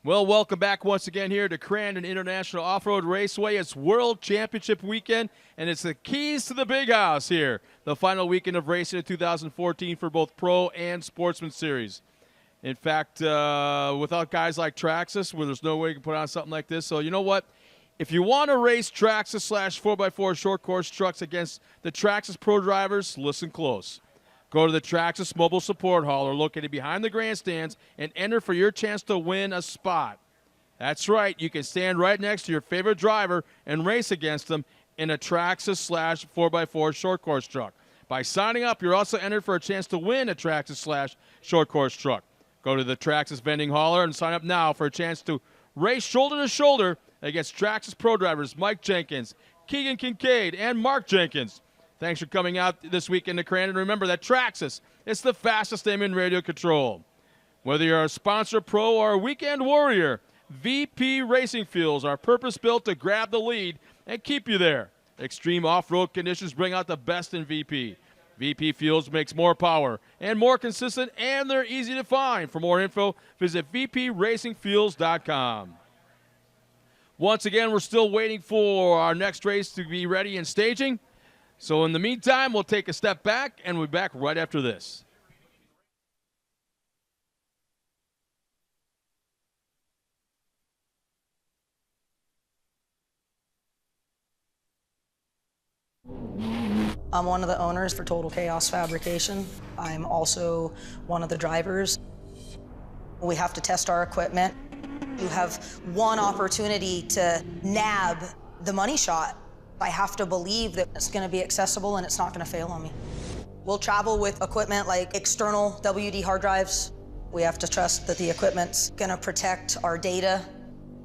Well, welcome back once again here to Crandon International Off-Road Raceway. It's World Championship weekend, and it's the keys to the big house here. The final weekend of racing in 2014 for both Pro and Sportsman Series. In fact, without guys like Traxxas, where there's no way you can put on something like this. So you know what? If you want to race Traxxas / 4x4 short course trucks against the Traxxas Pro drivers, listen close. Go to the Traxxas Mobile Support Hauler located behind the grandstands and enter for your chance to win a spot. That's right. You can stand right next to your favorite driver and race against them in a Traxxas / 4x4 short course truck. By signing up, you're also entered for a chance to win a Traxxas / short course truck. Go to the Traxxas Vending Hauler and sign up now for a chance to race shoulder to shoulder against Traxxas Pro drivers Mike Jenkins, Keegan Kincaid, and Mark Jenkins. Thanks for coming out this weekend to Crandon. Remember that Traxxas, it's the fastest name in radio control. Whether you're a sponsor pro or a weekend warrior, VP Racing Fuels are purpose-built to grab the lead and keep you there. Extreme off-road conditions bring out the best in VP. VP Fuels makes more power and more consistent, and they're easy to find. For more info, visit vpracingfuels.com. Once again, we're still waiting for our next race to be ready and staging. So in the meantime, we'll take a step back, and we'll be back right after this. I'm one of the owners for Total Chaos Fabrication. I'm also one of the drivers. We have to test our equipment. You have one opportunity to nab the money shot. I have to believe that it's going to be accessible and it's not going to fail on me. We'll travel with equipment like external WD hard drives. We have to trust that the equipment's going to protect our data.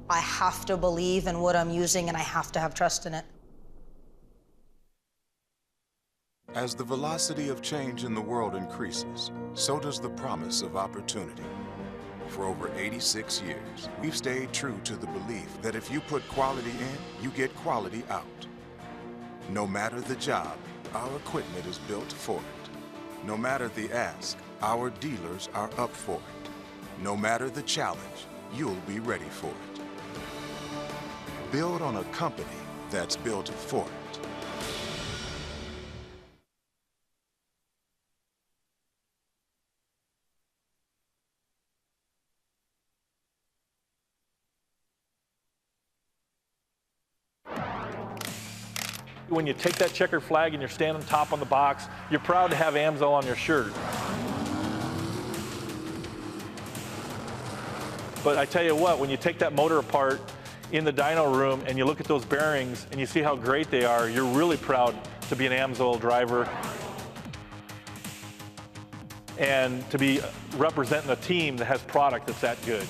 I have to believe in what I'm using, and I have to have trust in it. As the velocity of change in the world increases, so does the promise of opportunity. For over 86 years, we've stayed true to the belief that if you put quality in, you get quality out. No matter the job, our equipment is built for it. No matter the ask, our dealers are up for it. No matter the challenge, you'll be ready for it. Build on a company that's built for it. When you take that checkered flag and you're standing top on the box, you're proud to have AMSO on your shirt. But I tell you what, when you take that motor apart in the dyno room and you look at those bearings and you see how great they are, you're really proud to be an AMSO driver and to be representing a team that has product that's that good.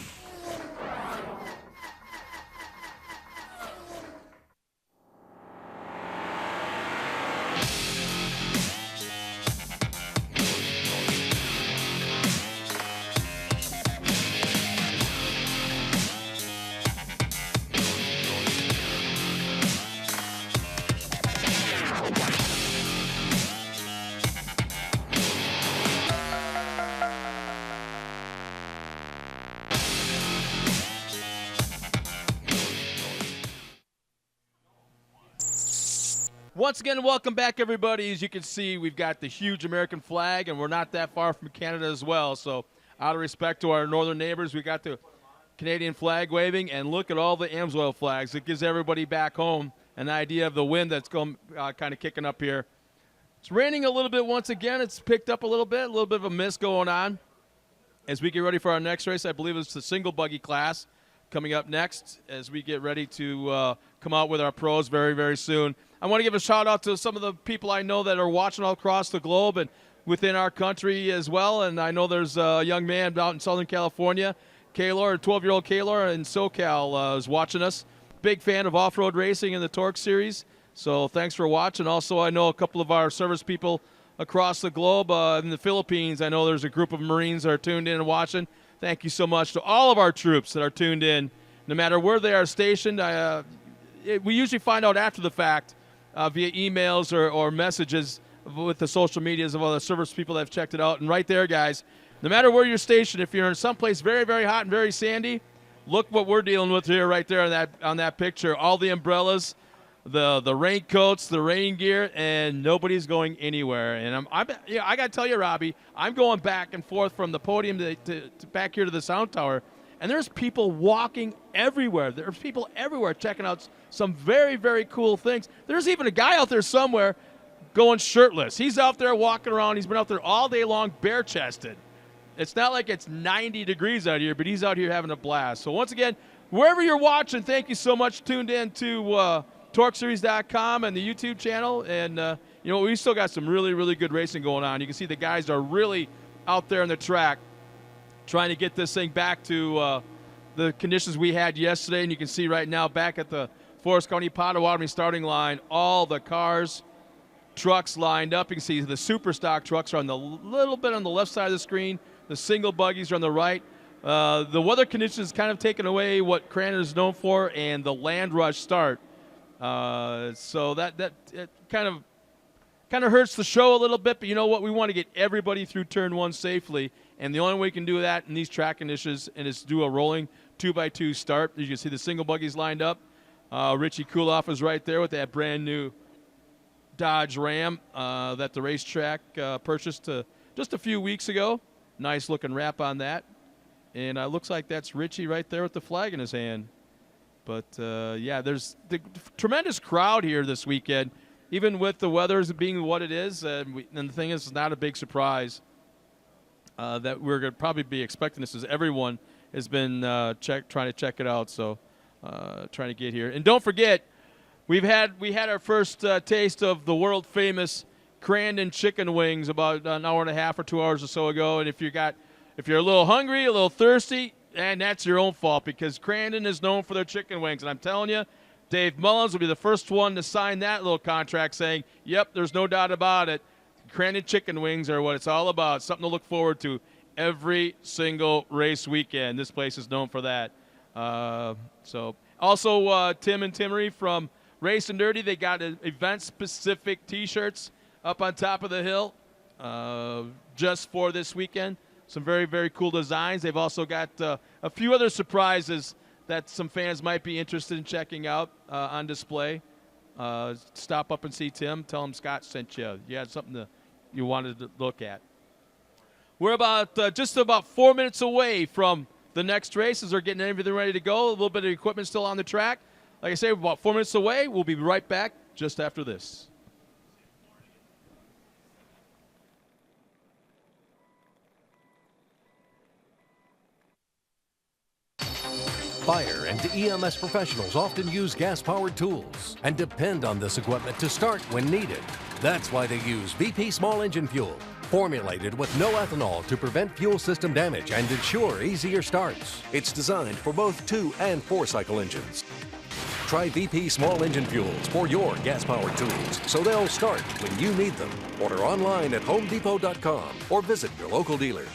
Once again, welcome back, everybody. As you can see, we've got the huge American flag, and we're not that far from Canada as well. So out of respect to our northern neighbors, we got the Canadian flag waving, and look at all the AMSOIL flags. It gives everybody back home an idea of the wind that's going kind of kicking up here. It's raining a little bit once again. It's picked up a little bit of a mist going on. As we get ready for our next race, I believe it's the single buggy class coming up next as we get ready to come out with our pros very, very soon. I want to give a shout-out to some of the people I know that are watching all across the globe and within our country as well. And I know there's a young man out in Southern California, Kaylor, 12-year-old Kaylor in SoCal is watching us. Big fan of off-road racing in the Torc series. So thanks for watching. Also, I know a couple of our service people across the globe in the Philippines. I know there's a group of Marines that are tuned in and watching. Thank you so much to all of our troops that are tuned in, no matter where they are stationed. We usually find out after the fact via emails or messages with the social medias of all the service people that have checked it out. And right there, guys, no matter where you're stationed, if you're in someplace very, very hot and very sandy, look what we're dealing with here right there on that picture. All the umbrellas, the raincoats, the rain gear, and nobody's going anywhere. And I got to tell you, Robbie, I'm going back and forth from the podium to back here to the sound tower, and there's people walking everywhere. There's people everywhere checking out some very, very cool things. There's even a guy out there somewhere going shirtless. He's out there walking around. He's been out there all day long bare-chested. It's not like it's 90 degrees out here, but he's out here having a blast. So once again, wherever you're watching, thank you so much. Tuned in to TorcSeries.com and the YouTube channel. And, you know, we still got some really, really good racing going on. You can see the guys are really out there on the track trying to get this thing back to the conditions we had yesterday. And you can see right now back at the Forest County Potawatomi starting line, all the cars, trucks lined up. You can see the super stock trucks are on the little bit on the left side of the screen. The single buggies are on the right. The weather conditions kind of taken away what Crandon is known for, and the land rush start. So that it kind of hurts the show a little bit. But you know what? We want to get everybody through turn one safely, and the only way we can do that in these track conditions is do a rolling 2x2 start. You can see the single buggies lined up. Richie Kuloff is right there with that brand new Dodge Ram that the racetrack purchased just a few weeks ago. Nice looking wrap on that. And it looks like that's Richie right there with the flag in his hand. But, yeah, there's the tremendous crowd here this weekend, even with the weather being what it is. And the thing is, it's not a big surprise that we're going to probably be expecting this, as everyone has been trying to check it out. So trying to get here. And don't forget, we had our first taste of the world-famous Crandon chicken wings about an hour and a half or 2 hours or so ago. And if you're a little hungry, a little thirsty, and that's your own fault, because Crandon is known for their chicken wings. And I'm telling you, Dave Mullins will be the first one to sign that little contract saying, yep, there's no doubt about it. Crandon chicken wings are what it's all about. Something to look forward to every single race weekend. This place is known for that. So also Tim and Timmery from Race and Dirty, they got event-specific T-shirts up on top of the hill just for this weekend. Some very, very cool designs. They've also got a few other surprises that some fans might be interested in checking out on display. Stop up and see Tim. Tell him Scott sent you. You had something you wanted to look at. We're just about 4 minutes away from the next races. They're getting everything ready to go. A little bit of equipment still on the track. Like I say, we're about 4 minutes away. We'll be right back just after this. Fire and EMS professionals often use gas-powered tools and depend on this equipment to start when needed. That's why they use VP small engine fuel, formulated with no ethanol to prevent fuel system damage and ensure easier starts. It's designed for both 2- and 4-cycle engines. Try VP small engine fuels for your gas-powered tools so they'll start when you need them. Order online at homedepot.com or visit your local dealer.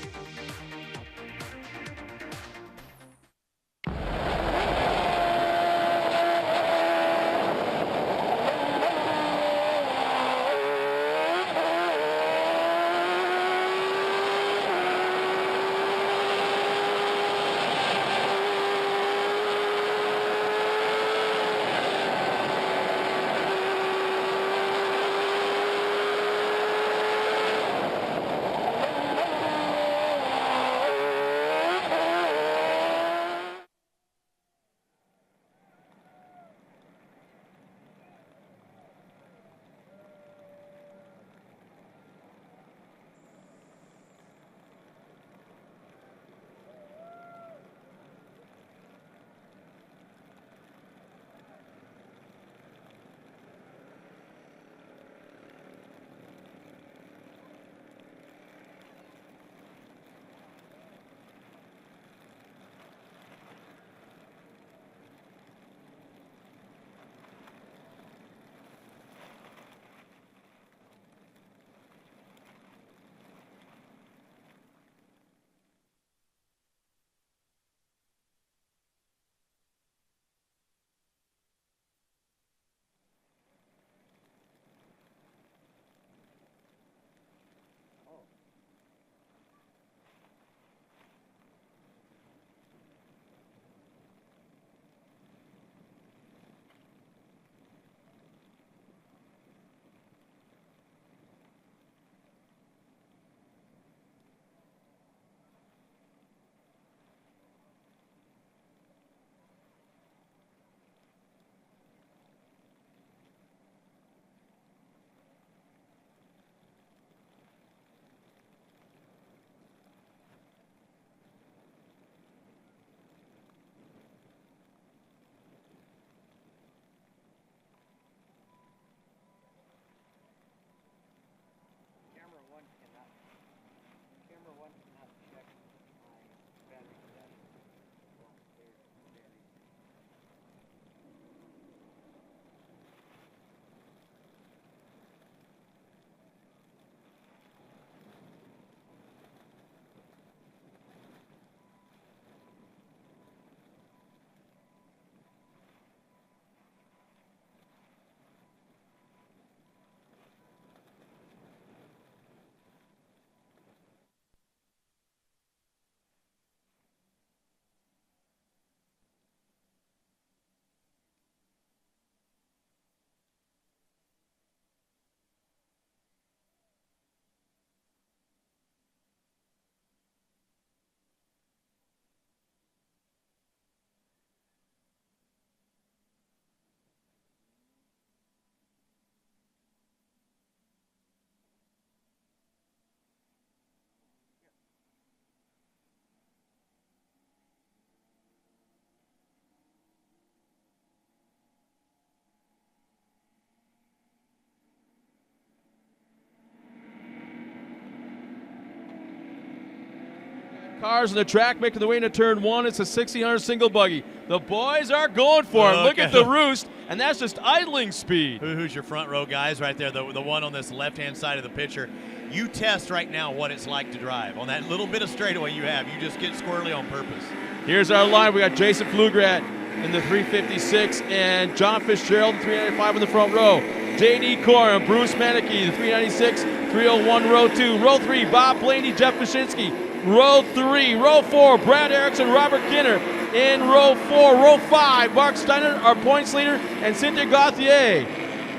cars on the track making their way into turn 1. It's a 1600 single buggy. The boys are going for it. Look at the roost, and that's just idling speed. Who's your front row guys right there, the one on this left-hand side of the picture. You test right now what it's like to drive. On that little bit of straightaway you have, you just get squirrely on purpose. Here's our line. We got Jason Flugrat in the 356 and John Fitzgerald in 395 in the front row. J.D. Corum, Bruce Manicky, the 396, 301, row 2. Row 3, Bob Blaney, Jeff Wyszynski. Row 3, row 4, Brad Erickson, Robert Kinner. In row 4, row 5, Mark Steiner, our points leader, and Cynthia Gauthier.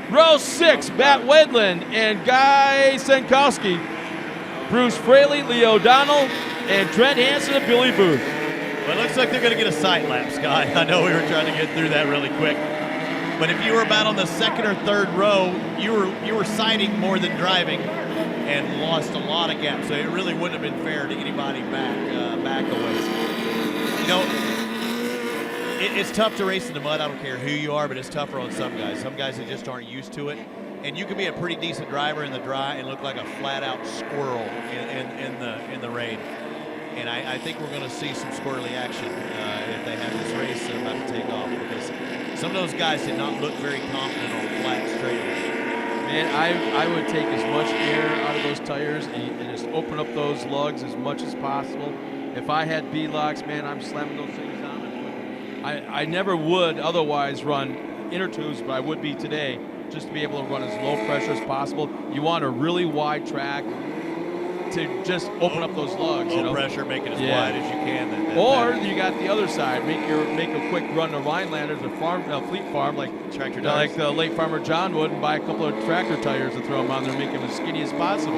Row 6, Matt Wedland and Guy Senkowski. Bruce Fraley, Lee O'Donnell, and Trent Hansen and Billy Booth. Well, it looks like they're going to get a sight lap, Sky. I know we were trying to get through that really quick. But if you were about on the second or third row, you were sighting more than driving and lost a lot of gap. So it really wouldn't have been fair to anybody back a ways. You know, it's tough to race in the mud. I don't care who you are, but it's tougher on some guys. Some guys that just aren't used to it. And you can be a pretty decent driver in the dry and look like a flat-out squirrel in the rain. And I think we're going to see some squirrely action if they have this race about to take off, because some of those guys did not look very confident on flat straightaways. Man, I would take as much air out of those tires and just open up those lugs as much as possible. If I had B-locks, man, I'm slamming those things on. I never would otherwise run inner tubes, but I would be today, just to be able to run as low pressure as possible. You want a really wide track to just open up those lugs. Low pressure, make it as wide as you can. Or you got the other side, make a quick run to Rhinelanders or Fleet Farm, like tractor tires, like the late farmer John would, and buy a couple of tractor tires and throw them on there, and make them as skinny as possible.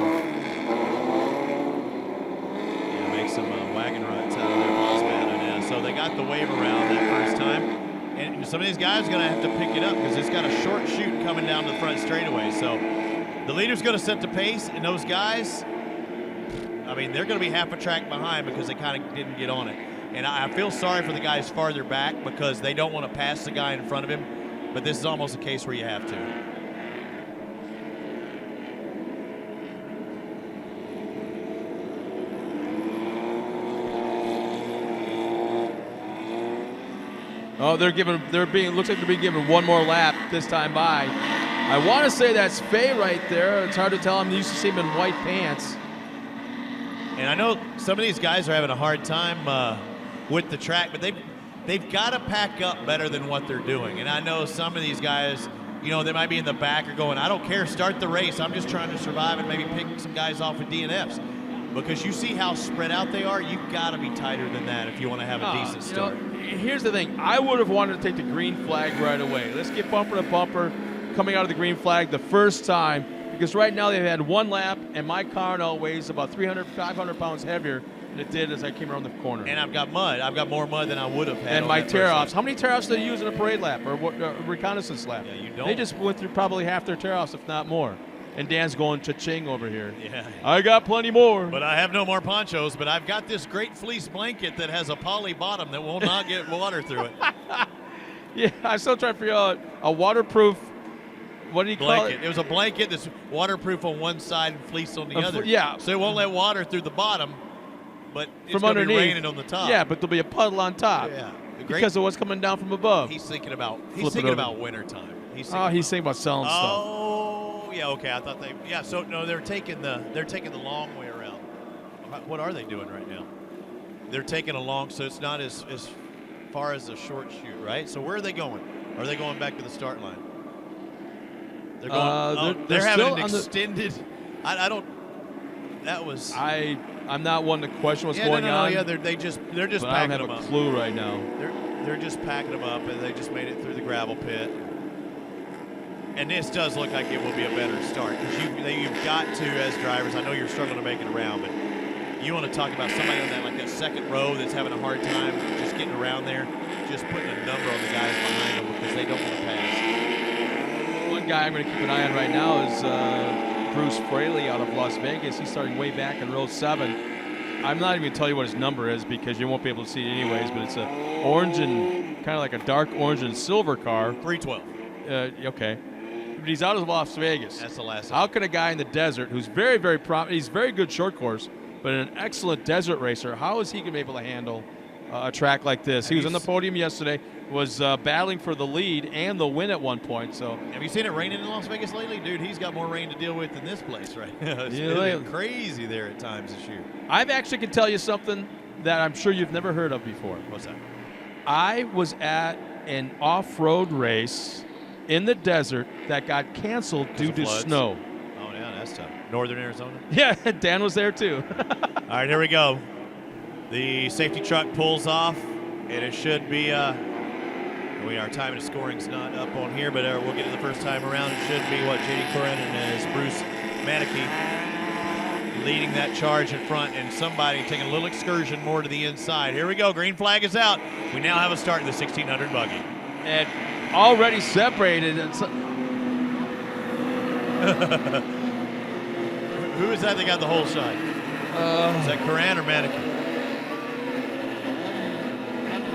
Yeah, make some wagon runs out of their balls, man. So they got the wave around that first time, and some of these guys are going to have to pick it up because it's got a short chute coming down the front straightaway. So the leader's going to set the pace, and those guys, I mean, they're going to be half a track behind because they kind of didn't get on it. And I feel sorry for the guys farther back because they don't want to pass the guy in front of him, but this is almost a case where you have to. Oh, looks like they're being given one more lap this time by. I want to say that's Faye right there. It's hard to tell. I'm used to seeing him in white pants. And I know some of these guys are having a hard time with the track, but they've got to pack up better than what they're doing. And I know some of these guys, you know, they might be in the back or going, I don't care, start the race. I'm just trying to survive and maybe pick some guys off with DNFs. Because you see how spread out they are, you've got to be tighter than that if you want to have a decent start. You know, here's the thing. I would have wanted to take the green flag right away. Let's get bumper to bumper coming out of the green flag the first time, because right now they've had one lap, and my car now weighs about 300, 500 pounds heavier than it did as I came around the corner. And I've got mud. I've got more mud than I would have had. And my tear-offs. How many tear-offs do they use in a parade lap or reconnaissance lap? Yeah, you don't. They just went through probably half their tear-offs, if not more. And Dan's going cha-ching over here. Yeah. I got plenty more. But I have no more ponchos, but I've got this great fleece blanket that has a poly bottom that will not get water through it. Yeah, I'm still trying to figure out a waterproof, what do you call it? It was a blanket that's waterproof on one side and fleece on the other. Yeah. So it won't let water through the bottom, but it's from going to be underneath. raining on the top. Yeah, but there'll be a puddle on top. Yeah. Because of what's coming down from above. He's thinking about wintertime. He's thinking about selling stuff. Oh, yeah, okay. I thought so no, they're taking the long way around. What are they doing right now? They're taking a long, so it's not as far as a short chute, right? So where are they going? Are they going back to the start line? They're going. They're having an extended. I don't. That was. I'm not one to question what's going on. Yeah, they're just packing them up. I don't have a clue right now. They're just packing them up, and they just made it through the gravel pit. And this does look like it will be a better start, because you've got to, as drivers, I know you're struggling to make it around, but you want to talk about somebody on that second row that's having a hard time just getting around there, just putting a number on the guys behind them because they don't want to pass. One guy I'm going to keep an eye on right now is Bruce Fraley out of Las Vegas. He's starting way back in row 7. I'm not even going to tell you what his number is because you won't be able to see it anyways, but it's a orange and kind of like a dark orange and silver car. 312. Okay. But he's out of Las Vegas. That's the last. How can a guy in the desert who's very, very he's very good short course, but an excellent desert racer. How is he going to be able to handle a track like this? He was on the podium yesterday, was battling for the lead and the win at one point. So, have you seen it raining in Las Vegas lately? Dude, he's got more rain to deal with than this place right now. It's been crazy there at times this year. I've actually can tell you something that I'm sure you've never heard of before. What's that? I was at an off-road race in the desert that got canceled due to snow. Oh, yeah, that's tough. Northern Arizona? Yeah, Dan was there too. All right, here we go. The safety truck pulls off, and it should be, our time and scoring's not up on here, but we'll get it the first time around. It should be what J.D. Crandon as Bruce Manicky leading that charge in front, and somebody taking a little excursion more to the inside. Here we go. Green flag is out. We now have a start in the 1600 buggy. And already separated. Who is that got the whole shot? Is that Crandon or Manicky?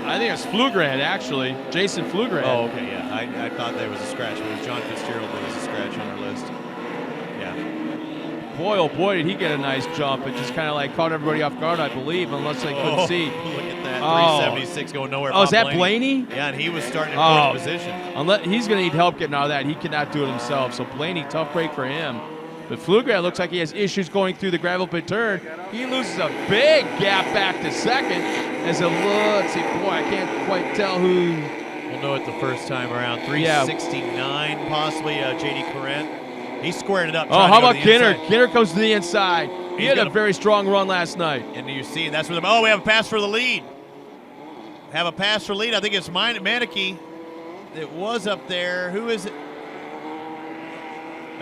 I think it's Flugrad, actually. Jason Flugrad. Oh, okay, yeah. I thought there was a scratch, but it was John Fitzgerald that was a scratch on our list. Yeah. Boy, oh boy, did he get a nice jump. It just kind of like caught everybody off guard, I believe, unless they couldn't see. Look at that. 376 going nowhere. Oh, is that Blaney? Yeah, and he was starting in fourth position. He's going to need help getting out of that. He cannot do it himself. So Blaney, tough break for him. But Flugrad looks like he has issues going through the gravel pit turn. He loses a big gap back to second. As it looks, boy, I can't quite tell who. We'll know it the first time around. 369, possibly J.D. Corrent. He squared it up. Oh, how about Kinner? Kinner comes to the inside. He had a very strong run last night. And you see, that's where we have a pass for the lead. Have a pass for lead. I think it's Manicky. It was up there. Who is it?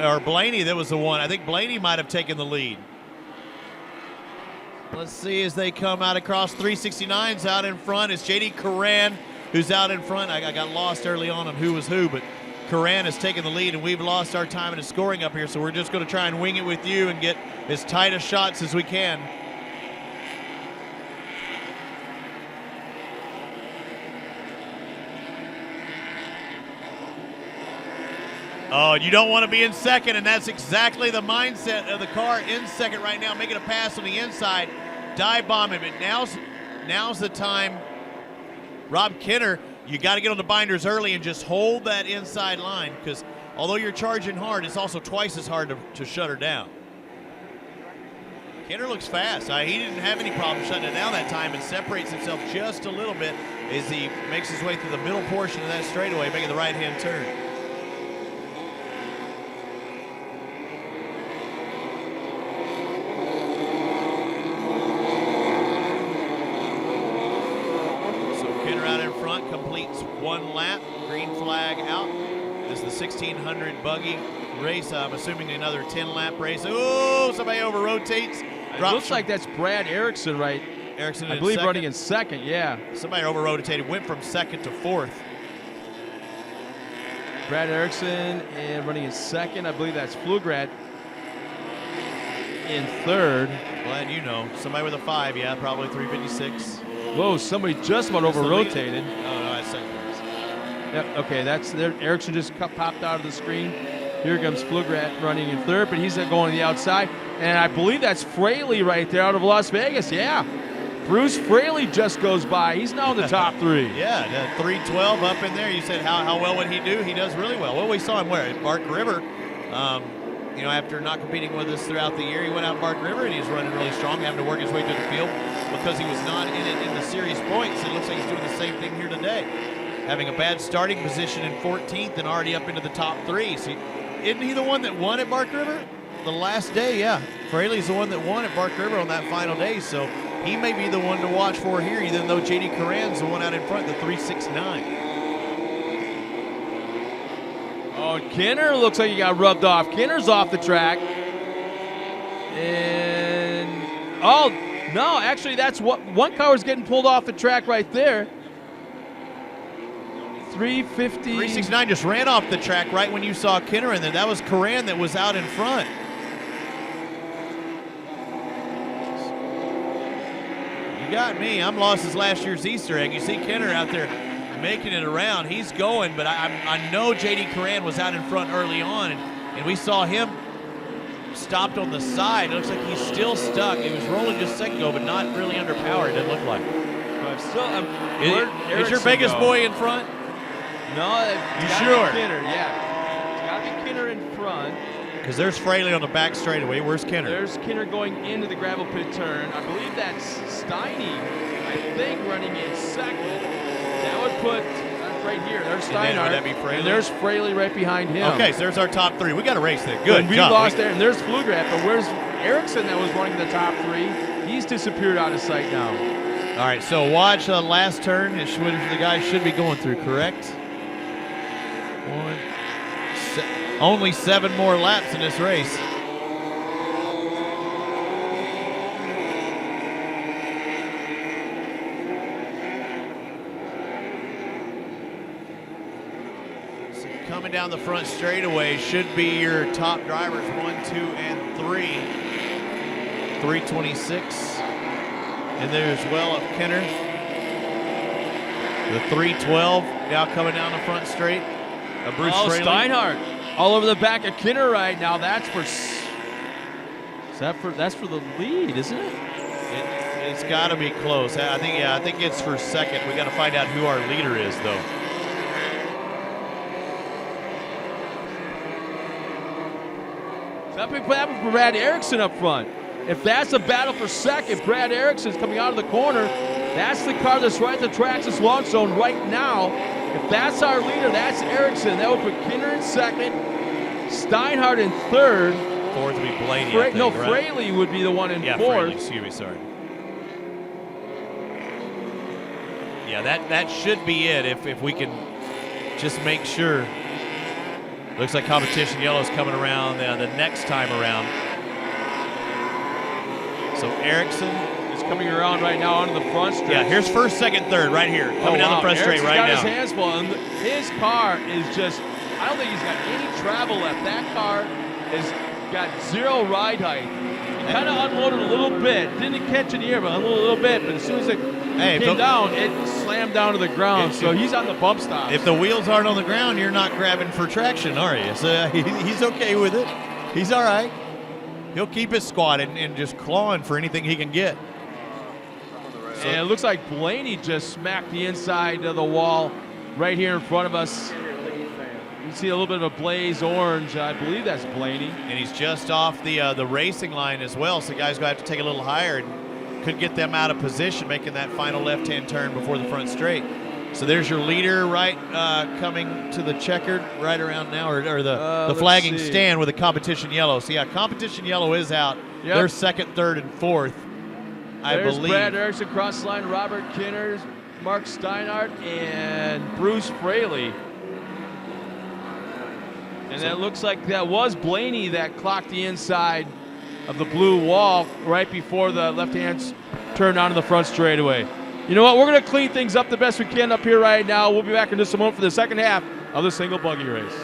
Or Blaney, that was the one. I think Blaney might have taken the lead. Let's see as they come out across. 369's out in front. It's J.D. Corran who's out in front. I got lost early on who was who, but Corran has taken the lead, and we've lost our time and scoring up here, so we're just going to try and wing it with you and get as tight of shots as we can. Oh, you don't want to be in second, and that's exactly the mindset of the car in second right now, making a pass on the inside, dive bombing. But now's the time. Rob Kinner, you got to get on the binders early and just hold that inside line, because although you're charging hard, it's also twice as hard to shut her down. Kinner looks fast. He didn't have any problem shutting it down that time and separates himself just a little bit as he makes his way through the middle portion of that straightaway, making the right-hand turn. Completes one lap, green flag out. This is the 1600 buggy race. I'm assuming another 10-lap race. Oh, somebody over-rotates. It looks like that's Brad Erickson, right? Erickson, I believe, second. running in second, yeah. Somebody over-rotated, went from second to fourth. Brad Erickson and running in second. I believe that's Flugrad in third. Glad you know. Somebody with a 5, yeah, probably 356. Whoa, somebody just about over-rotated. Oh, no, that's second place. Yep, okay, that's there. Erickson just popped out of the screen. Here comes Flugrad running in third, but he's going to the outside. And I believe that's Fraley right there out of Las Vegas, yeah. Bruce Fraley just goes by. He's now in the top 3. Yeah, 312 up in there. You said how well would he do? He does really well. Well, we saw him where? At Bark River. After not competing with us throughout the year, he went out Bark River and he's running really strong, having to work his way through the field because he was not in it in the series points. It looks like he's doing the same thing here today. Having a bad starting position in 14th and already up into the top 3. So isn't he the one that won at Bark River? The last day, yeah. Fraley's the one that won at Bark River on that final day, so he may be the one to watch for here, even though J.D. Corran's the one out in front, the 369. Oh, Kinner looks like he got rubbed off. Kinner's off the track. And, oh, no, actually that's what one car was getting pulled off the track right there. 350. 369 just ran off the track right when you saw Kinner in there. That was Corran that was out in front. You got me. I'm lost as last year's Easter egg. You see Kinner out there making it around. He's going, but I know J.D. Corran was out in front early on, and we saw him stopped on the side. It looks like he's still stuck. It was rolling just a second ago, but not really underpowered, it didn't look like. But still, Is your biggest boy in front? No, you sure? Kinner, yeah. It's got to be Kinner in front. Because there's Fraley on the back straightaway. Where's Kinner? There's Kinner going into the gravel pit turn. I believe that's Steiny, I think, running in second. That would put, right here, there's Steinhardt. Would that be Fraley? And there's Fraley right behind him. Okay, so there's our top three. We got a race there. Good we job. Lost there, and there's Flugraf, but where's Erickson that was running the top three? He's disappeared out of sight now. All right, so watch the last turn. The guy should be going through, correct? Only 7 more laps in this race. So coming down the front straightaway should be your top drivers, 1, 2, and 3. 326. And there as well of Kenner. The 312 now coming down the front straight. Bruce Fraley. Steinhardt all over the back of Kinner right now. That's for the lead, isn't it? It's got to be close. I think it's for second. We got to find out who our leader is, though. That would put Brad Erickson up front. If that's a battle for second, Brad Erickson's coming out of the corner. That's the car that's right at the track's launch zone right now. If that's our leader, that's Erickson. That would put Kinner in second, Steinhardt in third. Fourth would be Blaney, I think, no, right? Fraley would be the one in fourth. Fraley, excuse me, sorry. Yeah, that should be it if we can just make sure. Looks like competition yellow's coming around the next time around. So Erickson is coming around right now onto the front stretch. Yeah, here's first, second, third right here. Coming down the front straight right now. He's got his hands full, and his car is just, I don't think he's got any travel left. That car has got 0 ride height. He kind of unloaded a little bit. Didn't catch in the air, but unloaded a little bit. But as soon as it came down, it slammed down to the ground. So he's on the bump stops. If the wheels aren't on the ground, you're not grabbing for traction, are you? So he's okay with it. He's all right. He'll keep his squat and just clawing for anything he can get. So, and it looks like Blaney just smacked the inside of the wall right here in front of us. You see a little bit of a blaze orange. I believe that's Blaney. And he's just off the racing line as well, so guys going to have to take a little higher and could get them out of position, making that final left-hand turn before the front straight. So there's your leader right coming to the checkered right around now, or the flagging stand with the competition yellow. So yeah, competition yellow is out. Yep. They're second, third, and fourth, I believe. There's Brad Erickson cross line, Robert Kinner, Mark Steinhardt, and Bruce Fraley. And that looks like that was Blaney that clocked the inside of the blue wall right before the left-hand turn onto the front straightaway. You know what? We're going to clean things up the best we can up here right now. We'll be back in just a moment for the second half of the single buggy race.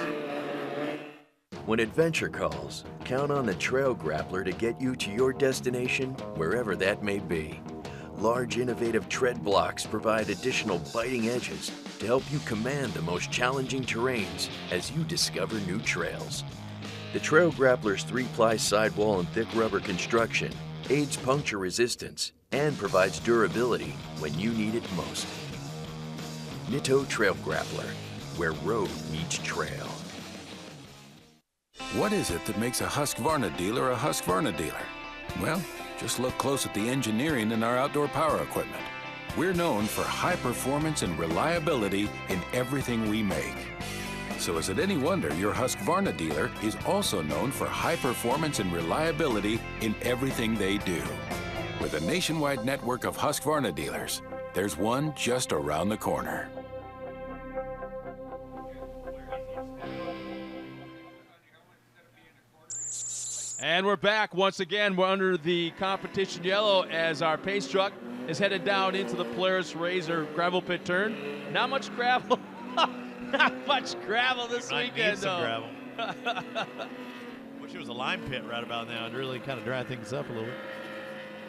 When adventure calls, count on the Trail Grappler to get you to your destination, wherever that may be. Large, innovative tread blocks provide additional biting edges to help you command the most challenging terrains as you discover new trails. The Trail Grappler's 3-ply sidewall and thick rubber construction aids puncture resistance and provides durability when you need it most. Nitto Trail Grappler, where road meets trail. What is it that makes a Husqvarna dealer a Husqvarna dealer? Well, just look close at the engineering in our outdoor power equipment. We're known for high performance and reliability in everything we make. So is it any wonder your Husqvarna dealer is also known for high performance and reliability in everything they do? With a nationwide network of Husqvarna dealers, there's one just around the corner. And we're back once again. We're under the competition yellow as our pace truck is headed down into the Polaris Razor gravel pit turn. Not much gravel. Not much gravel this weekend, need some gravel. Wish it was a lime pit right about now. It'd really kind of dry things up a little bit.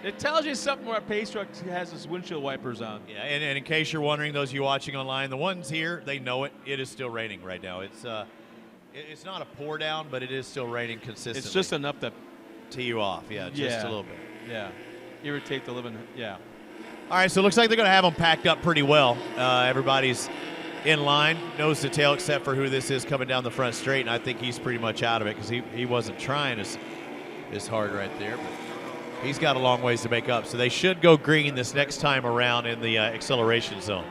It tells you something where our pace truck has its windshield wipers on. Yeah, and in case you're wondering, those of you watching online, the ones here, they know it. It is still raining right now. It's not a pour down, but it is still raining consistently. It's just enough that tee you off. Yeah, just a little bit. Yeah. Irritate the living. Yeah. All right, so it looks like they're going to have them packed up pretty well. Everybody's in line, nose to tail, except for who this is coming down the front straight, and I think he's pretty much out of it because he wasn't trying as hard right there. But he's got a long ways to make up, so they should go green this next time around in the acceleration zone.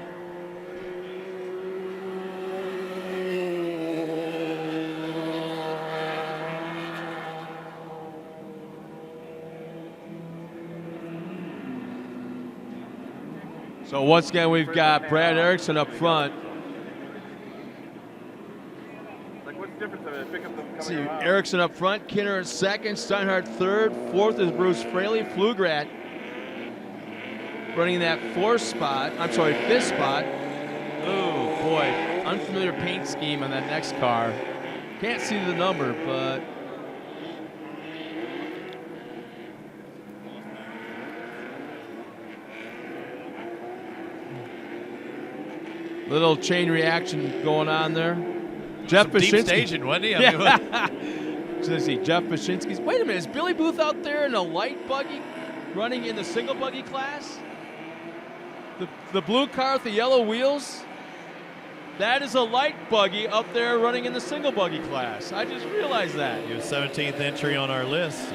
So once again, we've got Brad Erickson up front. What's the difference of it? Pick up them coming See, around. Erickson up front, Kinner at second, Steinhardt third, fourth is Bruce Fraley, Flugrat running that fifth spot. Oh boy, unfamiliar paint scheme on that next car. Can't see the number, but little chain reaction going on there. Jeff Deep Baczynski. staging, wasn't he? Yeah. So let's see, Jeff Baczynski's. Wait a minute, is Billy Booth out there in a light buggy running in the single buggy class? The blue car with the yellow wheels? That is a light buggy up there running in the single buggy class. I just realized that. He was 17th entry on our list.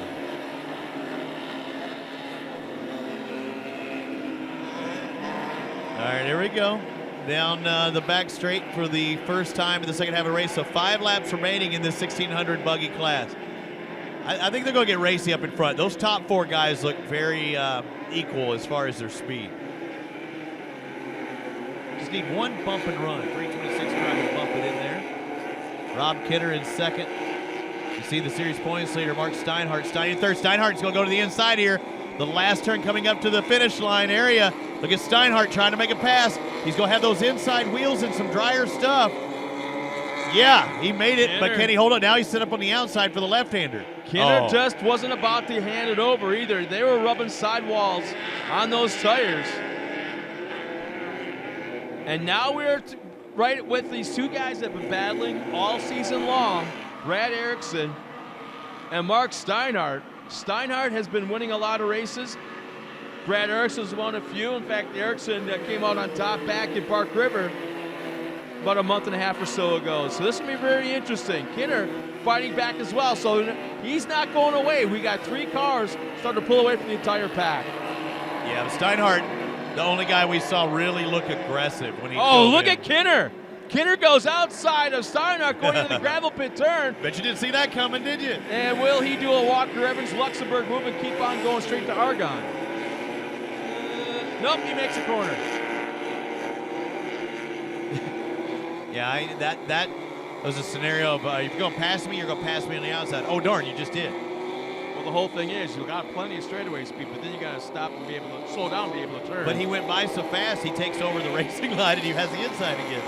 All right, here we go. Down the back straight for the first time in the second half of the race. So 5 laps remaining in this 1600 buggy class. I think they're going to get racy up in front. Those top 4 guys look very equal as far as their speed. Just need one bump and run. 326 trying to bump it in there. Rob Kidder in second. You see the series points leader, Mark Steinhardt. Stein in third. Steinhardt's going to go to the inside here. The last turn coming up to the finish line area. Look at Steinhardt trying to make a pass. He's going to have those inside wheels and some drier stuff. Yeah, he made it, but can he hold it? Now he's set up on the outside for the left-hander. Kinner just wasn't about to hand it over either. They were rubbing sidewalls on those tires. And now we're right with these 2 guys that have been battling all season long, Brad Erickson and Mark Steinhardt. Steinhardt has been winning a lot of races. Brad Erickson's won a few. In fact, Erickson came out on top back in Park River about a month and a half or so ago. So this will be very interesting. Kinner fighting back as well, so he's not going away. We got 3 cars starting to pull away from the entire pack. Yeah, Steinhardt, the only guy we saw really look aggressive when he look at Kinner. Kinner goes outside of Steinhardt going into the gravel pit turn. Bet you didn't see that coming, did you? And will he do a Walker Evans Luxembourg move and keep on going straight to Argonne? Nope, he makes a corner. Yeah, that was a scenario of if you're going past me, you're going to pass me on the outside. Oh, darn, you just did. Well, the whole thing is you got plenty of straightaway speed, but then you got to stop and be able to slow down and be able to turn. But he went by so fast, he takes over the racing line and he has the inside again.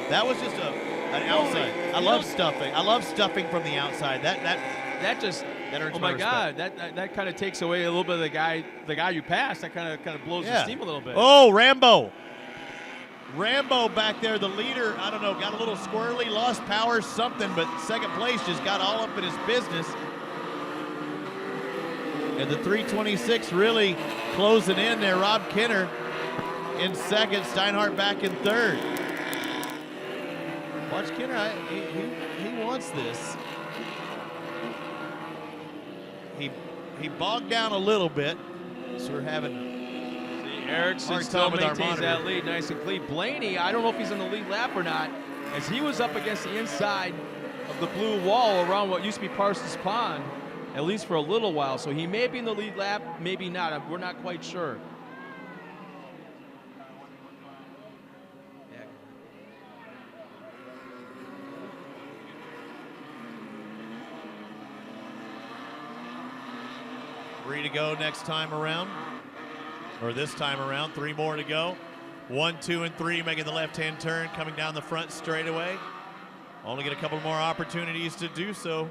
That was just an outside. I love stuffing. I love stuffing from the outside. That earns oh my respect. God, that kind of takes away a little bit of the guy you passed. That kind of blows the steam a little bit. Oh, Rambo back there, the leader, I don't know, got a little squirrely, lost power, something, but second place just got all up in his business. And the 326 really closing in there. Rob Kinner in second, Steinhardt back in third. Watch Kinner, he wants this. He bogged down a little bit, so we're having Erickson still maintains that lead nice and clean. Blaney, I don't know if he's in the lead lap or not, as he was up against the inside of the blue wall around what used to be Parsons Pond, at least for a little while. So he may be in the lead lap, maybe not. We're not quite sure. Three to go next time around, or this time around. 3 more to go. 1, 2, and 3 making the left-hand turn, coming down the front straightaway. Only get a couple more opportunities to do so.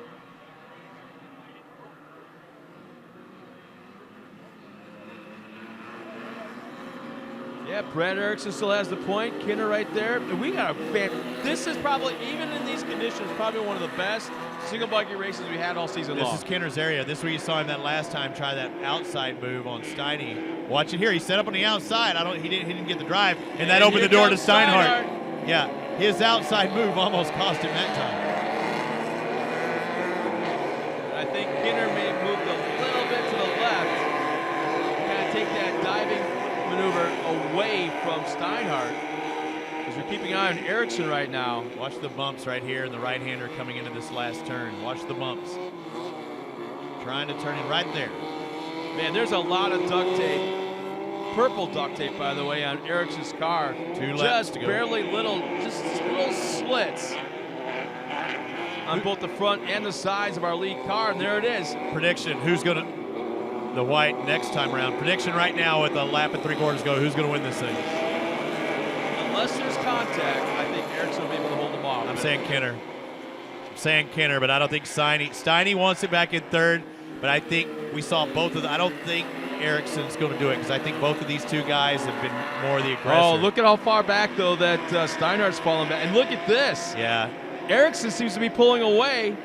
Yeah, Brad Erickson still has the point. Kinner right there. And we got a fan. This is probably, even in these conditions, probably one of the best single buggy races we had all season long. This is Kinner's area. This is where you saw him that last time try that outside move on Steiny. Watch it here. He set up on the outside. He didn't get the drive, and that opened the door to Steinhardt. Yeah, his outside move almost cost him that time. I think Kinner may have moved a little bit to the left to kind of take that diving maneuver away from Steinhardt. Because we're keeping an eye on Erickson right now. Watch the bumps right here, and the right-hander coming into this last turn. Watch the bumps. Trying to turn it right there. Man, there's a lot of duct tape. Purple duct tape, by the way, on Erickson's car. 2 laps to go. Barely little slits on both the front and the sides of our lead car, and there it is. Prediction, who's going to, the white next time around. Prediction right now with a lap and 3/4 to go, who's going to win this thing? Unless there's contact, I think Erickson will be able to hold them off. I'm saying Kinner. But I don't think Steiny wants it back in third, but I think we saw both of them. I don't think Ericsson's going to do it because I think both of these two guys have been more the aggressor. Oh, look at how far back, though, that Steinhardt's fallen back. And look at this. Yeah. Erickson seems to be pulling away.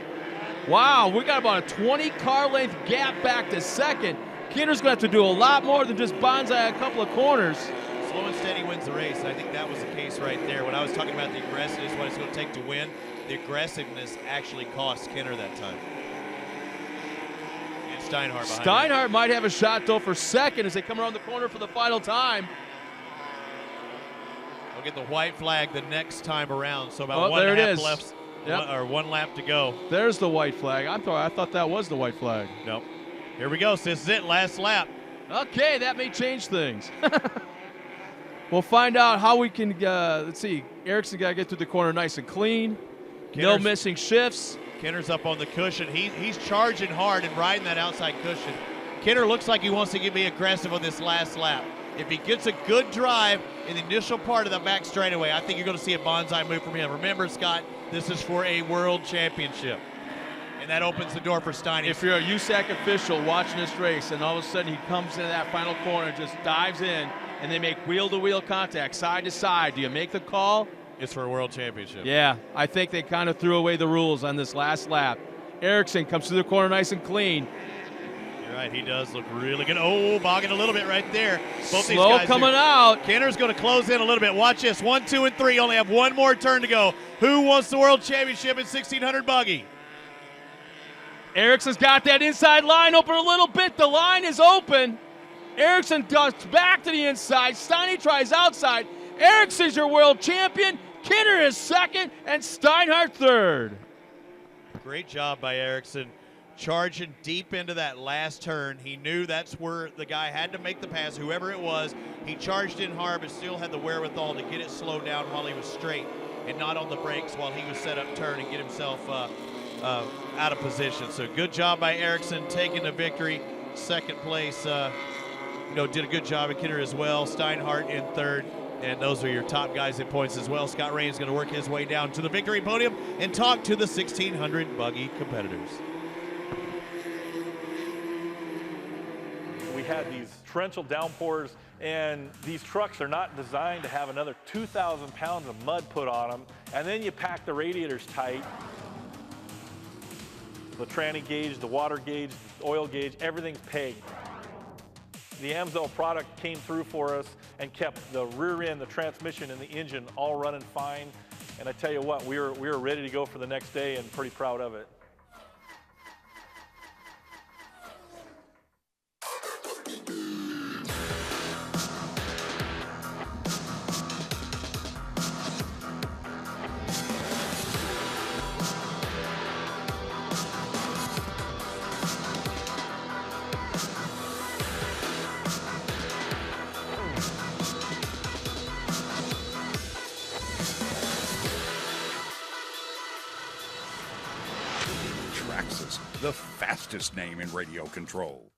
Wow, we got about a 20 car length gap back to second. Kinner's going to have to do a lot more than just bonsai a couple of corners. Slow and steady wins the race. I think that was the case right there. When I was talking about the aggressiveness, what it's going to take to win, the aggressiveness actually cost Kinner that time. And Steinhardt behind Steinhardt might have a shot, though, for second as they come around the corner for the final time. We'll get the white flag the next time around. So about there it is. left, Yep. or 1 lap to go. There's the white flag. I thought that was the white flag. Nope. Here we go. So this is it. Last lap. Okay, that may change things. We'll find out how we can, let's see, Erickson got to get through the corner nice and clean. No missing shifts. Kinner's up on the cushion. He's charging hard and riding that outside cushion. Kinner looks like he wants to be aggressive on this last lap. If he gets a good drive in the initial part of the back straightaway, I think you're going to see a bonsai move from him. Remember, Scott, this is for a world championship. And that opens the door for Steiny. If you're a USAC official watching this race and all of a sudden he comes into that final corner and just dives in and they make wheel-to-wheel contact, side to side, do you make the call? It's for a world championship. Yeah, I think they kind of threw away the rules on this last lap. Erickson comes through the corner nice and clean. You're right, he does look really good. Oh, bogging a little bit right there. Both Slow these guys coming out. Kinner's going to close in a little bit. Watch this, 1, 2, and 3. Only have one more turn to go. Who wants the world championship in 1600 buggy? Ericsson's got that inside line open a little bit. The line is open. Erickson goes back to the inside. Steiny tries outside. Ericsson's your world champion. Kinner is second, and Steinhardt third. Great job by Erickson. Charging deep into that last turn. He knew that's where the guy had to make the pass, whoever it was. He charged in hard, but still had the wherewithal to get it slowed down while he was straight and not on the brakes while he was set up turn and get himself out of position. So good job by Erickson taking the victory. Second place, did a good job at Kinner as well. Steinhardt in third. And those are your top guys in points as well. Scott Rain's going to work his way down to the victory podium and talk to the 1600 buggy competitors. We had these torrential downpours, and these trucks are not designed to have another 2,000 pounds of mud put on them. And then you pack the radiators tight. The tranny gauge, the water gauge, the oil gauge, everything's pegged. The Amsoil product came through for us and kept the rear end, the transmission, and the engine all running fine. And I tell you what, we were ready to go for the next day and pretty proud of it. The fastest name in radio control.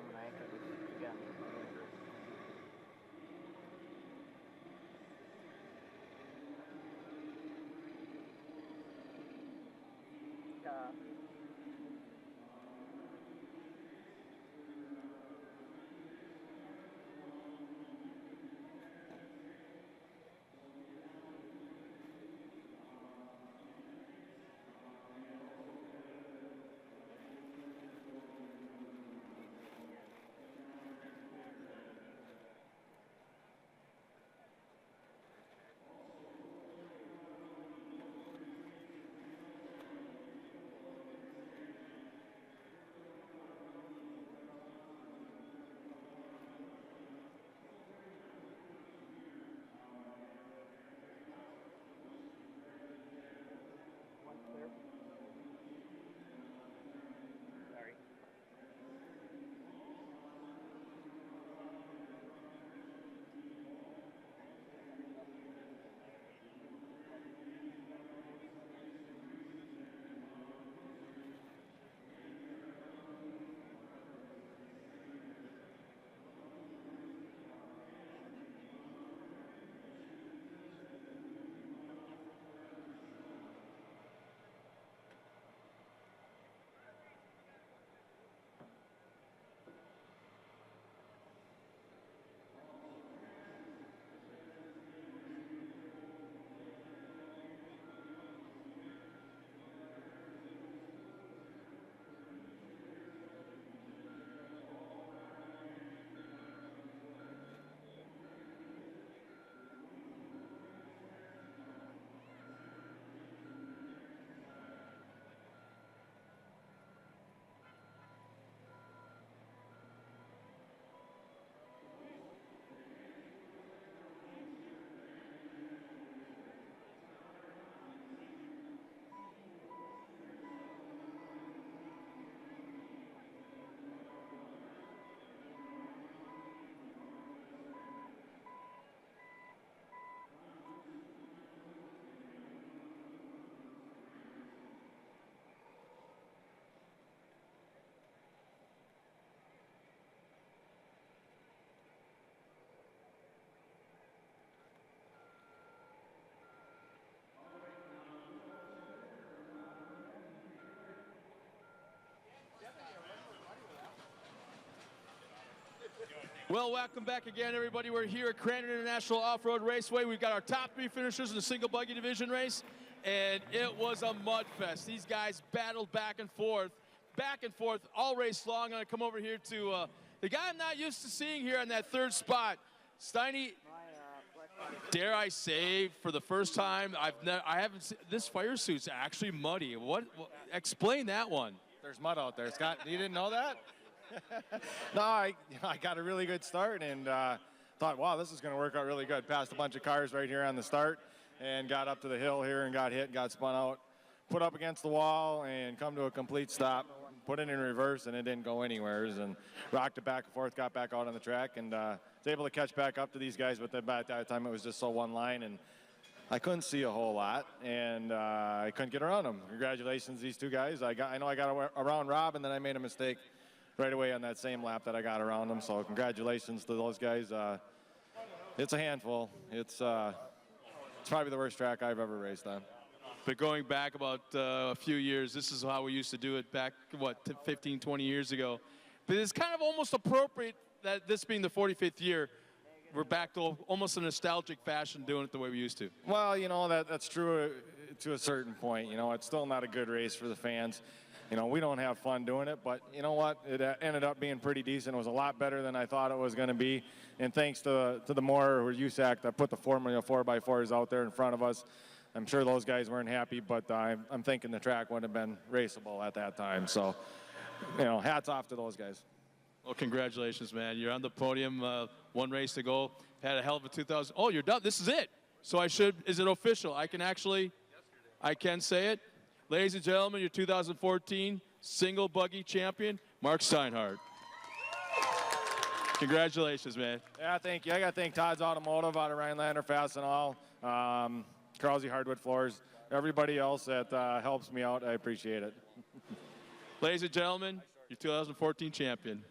arm and ankle again. Sorry. Well, welcome back again, everybody. We're here at Crandon International Off-Road Raceway. We've got our top 3 finishers in the single buggy division race, and it was a mud fest. These guys battled back and forth all race long. I'm going to come over here to the guy I'm not used to seeing here on that 3rd spot. Steiny, dare I say, for the first time, I haven't seen, this fire suit's actually muddy. Explain that one. There's mud out there, Scott. You didn't know that? No, I got a really good start and thought, wow, this is going to work out really good. Passed a bunch of cars right here on the start and got up to the hill here and got hit, got spun out, put up against the wall and come to a complete stop, put it in reverse and it didn't go anywhere, and rocked it back and forth, got back out on the track and was able to catch back up to these guys, but at that time it was just so one line and I couldn't see a whole lot, and I couldn't get around them. Congratulations, these 2 guys. I know I got around Rob, and then I made a mistake right away on that same lap that I got around them. So congratulations to those guys. It's a handful. It's probably the worst track I've ever raced on. But going back about a few years, this is how we used to do it back, 15, 20 years ago. But it's kind of almost appropriate that this being the 45th year, we're back to almost a nostalgic fashion doing it the way we used to. Well, you know, that's true to a certain point. You know, it's still not a good race for the fans. You know, we don't have fun doing it, but you know what? It ended up being pretty decent. It was a lot better than I thought it was going to be. And thanks to the Moore or USAC that put the Formula 4x4s out there in front of us. I'm sure those guys weren't happy, but I'm thinking the track would have been raceable at that time. So, you know, hats off to those guys. Well, congratulations, man. You're on the podium. 1 race to go. Had a hell of a 2000. Oh, you're done. This is it. So is it official? I can say it. Ladies and gentlemen, your 2014 single buggy champion, Mark Steinhardt. Congratulations, man. Yeah, thank you. I got to thank Todd's Automotive out of Rhinelander Fastenal, Carlsy Hardwood Floors, everybody else that helps me out. I appreciate it. Ladies and gentlemen, your 2014 champion.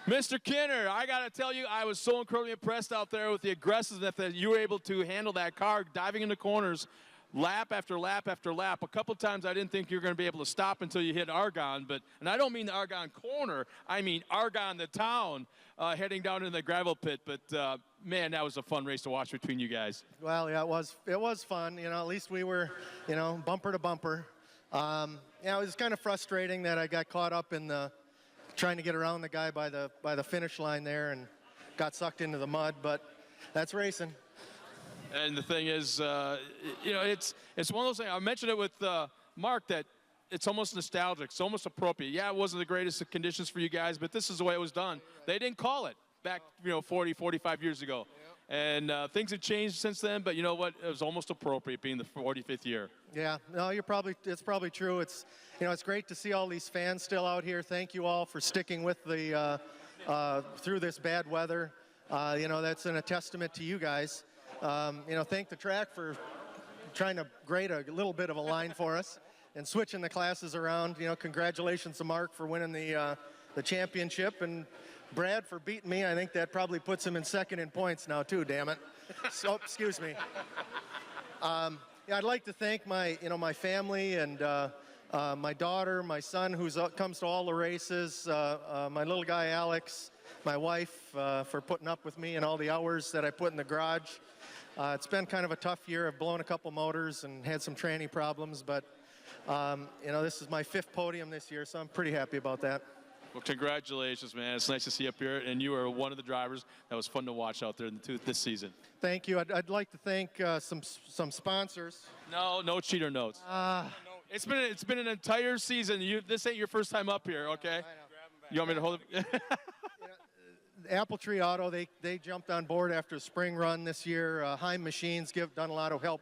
Mr. Kinner, I got to tell you, I was so incredibly impressed out there with the aggressiveness that you were able to handle that car, diving into corners, lap after lap after lap. A couple times I didn't think you were going to be able to stop until you hit Argonne, and I don't mean the Argonne corner, I mean Argonne, the town, heading down in the gravel pit. But man, that was a fun race to watch between you guys. Well, yeah, it was fun. You know, at least we were, you know, bumper to bumper. Yeah, it was kind of frustrating that I got caught up in trying to get around the guy by the finish line there and got sucked into the mud, but that's racing. And the thing is, you know, it's one of those things. I mentioned it with Mark that it's almost nostalgic. It's almost appropriate. Yeah, it wasn't the greatest of conditions for you guys, but this is the way it was done. They didn't call it back, you know, 40, 45 years ago. And things have changed since then, but you know what? It was almost appropriate being the 45th year. Yeah, no, it's probably true. It's, you know, it's great to see all these fans still out here. Thank you all for sticking with through this bad weather. You know, that's a testament to you guys. You know, thank the track for trying to grade a little bit of a line for us and switching the classes around. You know, congratulations to Mark for winning the championship, and Brad for beating me. I think that probably puts him in second in points now too, damn it. So, excuse me. Yeah, I'd like to thank my family and my daughter, my son who comes to all the races, my little guy Alex, my wife for putting up with me and all the hours that I put in the garage. It's been kind of a tough year. I've blown a couple motors and had some tranny problems, but you know, this is my 5th podium this year, so I'm pretty happy about that. Well, congratulations, man. It's nice to see you up here, and you are one of the drivers that was fun to watch out there this season. Thank you. I'd like to thank some sponsors. No cheater notes. It's been an entire season. This ain't your first time up here, okay? You want me to hold it? Apple Tree Auto, they jumped on board after the spring run this year. Heim Machines done a lot of help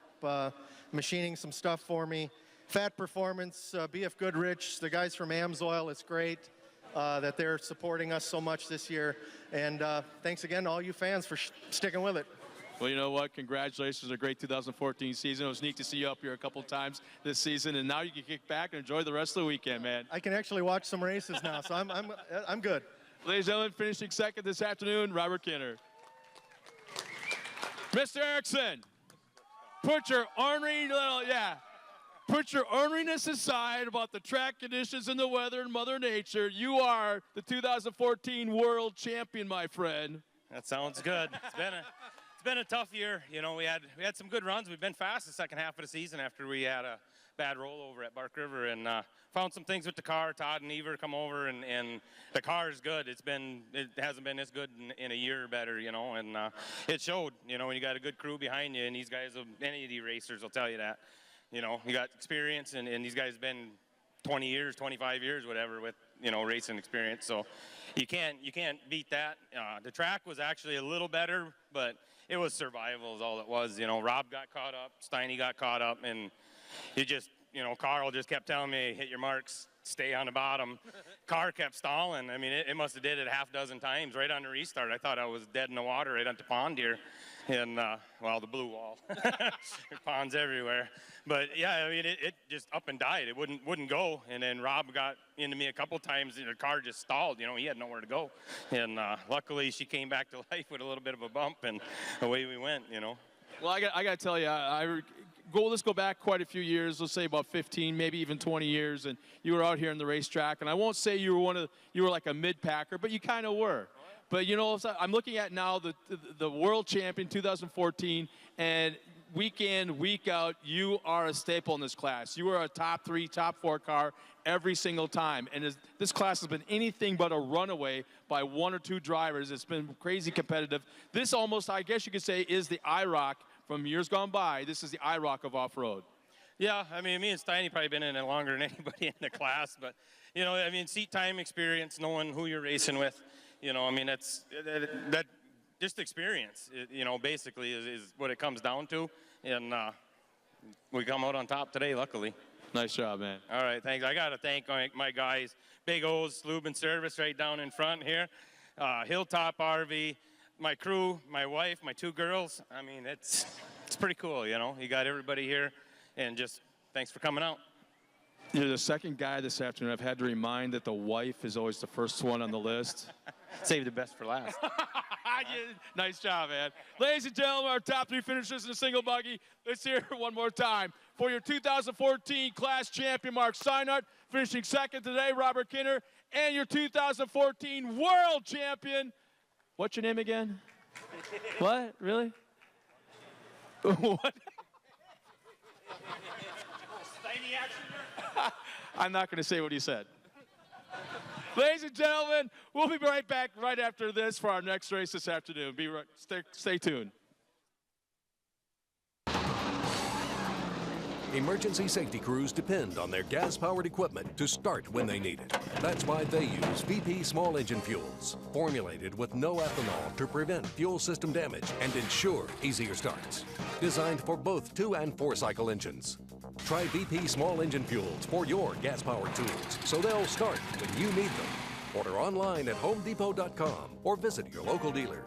machining some stuff for me. Fat Performance, BF Goodrich, the guys from Amsoil, it's great that they're supporting us so much this year. And thanks again to all you fans for sticking with it. Well, you know what? Congratulations on a great 2014 season. It was neat to see you up here a couple times this season, and now you can kick back and enjoy the rest of the weekend, man. I can actually watch some races now, so I'm good. Ladies and gentlemen, finishing second this afternoon, Robert Kinner. Mr. Erickson, put your orneriness aside about the track conditions and the weather and Mother Nature. You are the 2014 world champion, my friend. That sounds good. It's been a tough year. You know, we had some good runs. We've been fast the second half of the season after we had a bad rollover at Bark River, and found some things with the car. Todd and Ever come over, and the car is good. It hasn't been this good in a year or better, you know, and it showed, you know, when you got a good crew behind you, and these guys, any of the racers will tell you that, you know, you got experience, and these guys have been 20 years, 25 years, whatever, with, you know, racing experience, so you can't beat that. The track was actually a little better, but it was survival is all it was, you know. Rob got caught up, Steiny got caught up, and you just, you know, Carl just kept telling me, hit your marks, stay on the bottom. Car kept stalling. I mean, it must have did it a half dozen times right on the restart. I thought I was dead in the water right on the pond here. And, well, the blue wall. Ponds everywhere. But, yeah, I mean, it just up and died. It wouldn't go. And then Rob got into me a couple times, and the car just stalled. You know, he had nowhere to go. And luckily, she came back to life with a little bit of a bump, and away we went, you know. Well, I got to tell you, let's go back quite a few years. Let's say about 15, maybe even 20 years, and you were out here in the racetrack. And I won't say you were like a mid-packer, but you kind of were. But you know, I'm looking at now the world champion 2014, and week in, week out, you are a staple in this class. You are a top 3, top 4 car every single time. And this class has been anything but a runaway by 1 or 2 drivers. It's been crazy competitive. This almost, I guess you could say, is the IROC from years gone by. This is the IROC of off-road. Yeah, I mean, me and Steiny probably been in it longer than anybody in the class. But, you know, I mean, seat time experience, knowing who you're racing with. You know, I mean, that just experience, you know, basically is what it comes down to. And we come out on top today, luckily. Nice job, man. All right, thanks. I got to thank my guys, Big O's Lube and Service right down in front here, Hilltop RV, my crew, my wife, my 2 girls. I mean, it's pretty cool, you know. You got everybody here, and just thanks for coming out. You're the second guy this afternoon I've had to remind that the wife is always the first one on the list. Saved the best for last. Nice job, man. Ladies and gentlemen, our top 3 finishers in a single buggy. Let's hear it one more time. For your 2014 class champion, Mark Steinhardt, finishing second today, Robert Kinner, and your 2014 world champion. What's your name again? What? Really? What? I'm not going to say what he said. Ladies and gentlemen, we'll be right back right after this for our next race this afternoon. Stay tuned. Emergency safety crews depend on their gas-powered equipment to start when they need it. That's why they use VP small engine fuels, formulated with no ethanol to prevent fuel system damage and ensure easier starts. Designed for both 2- and 4-cycle engines. Try VP small engine fuels for your gas-powered tools so they'll start when you need them. Order online at homedepot.com or visit your local dealer.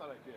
thought I did.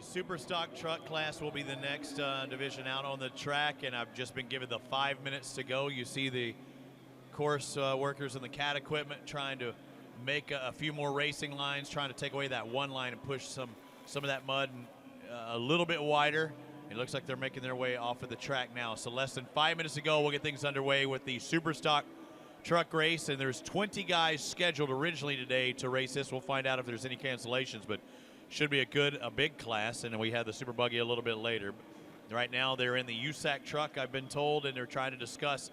Super stock truck class will be the next division out on the track, and I've just been given the 5 minutes to go. You see the course workers in the cat equipment trying to make a few more racing lines, trying to take away that one line and push some of that mud a little bit wider. It looks like they're making their way off of the track now. So less than 5 minutes to go, we'll get things underway with the super stock truck race, and there's 20 guys scheduled originally today to race this. We'll find out if there's any cancellations, but should be a big class, and we had the super buggy a little bit later. Right now they're in the USAC truck, I've been told, and they're trying to discuss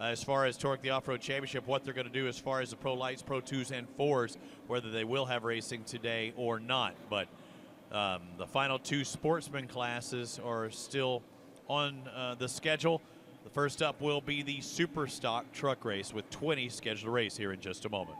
as far as Torc the Off-Road Championship, what they're going to do as far as the Pro Lights, Pro 2s, and 4s, whether they will have racing today or not. But the final two sportsman classes are still on the schedule. The first up will be the super stock truck race with 20 scheduled to race here in just a moment.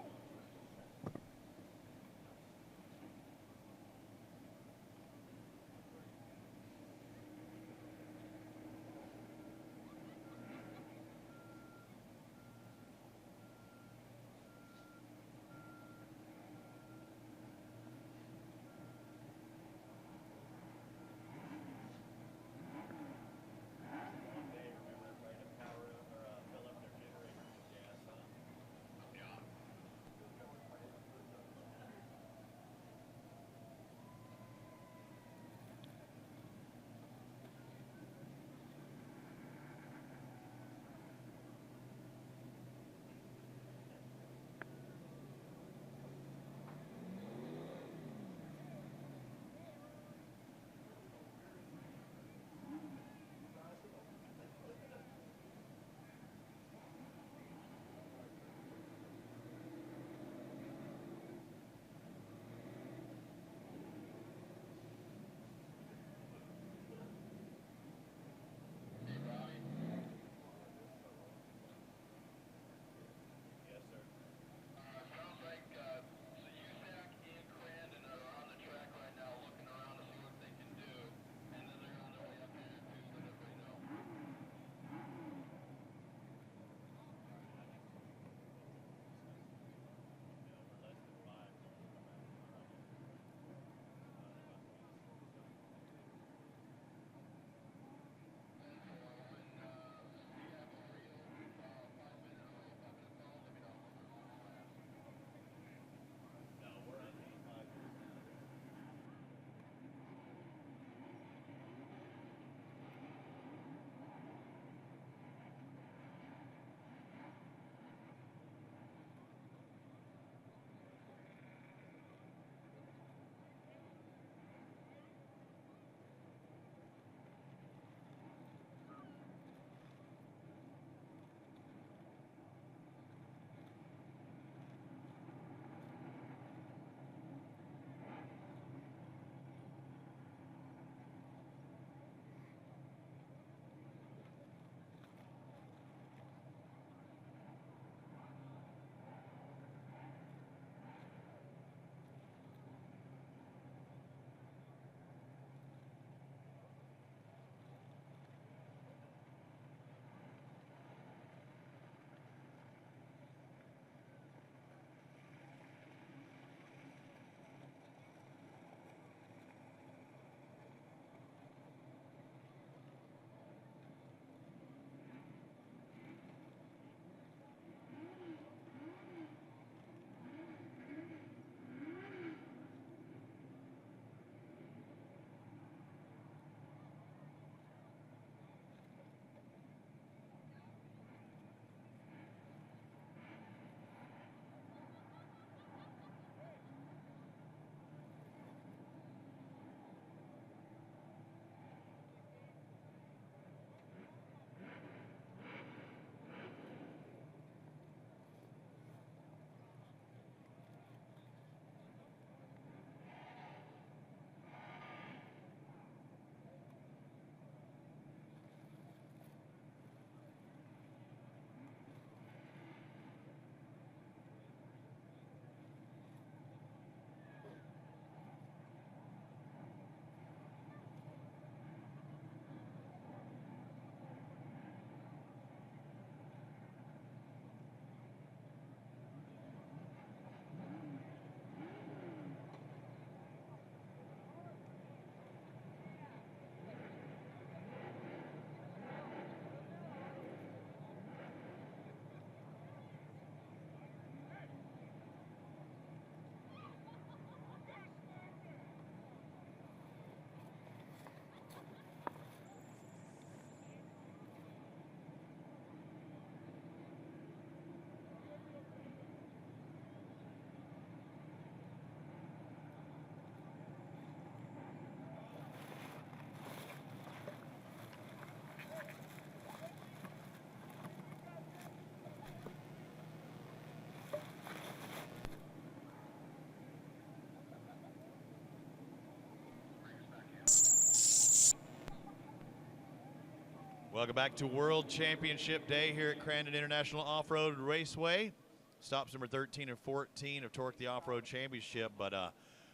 Welcome back to World Championship Day here at Crandon International Off-Road Raceway. Stops number 13 and 14 of Torc, the Off-Road Championship. But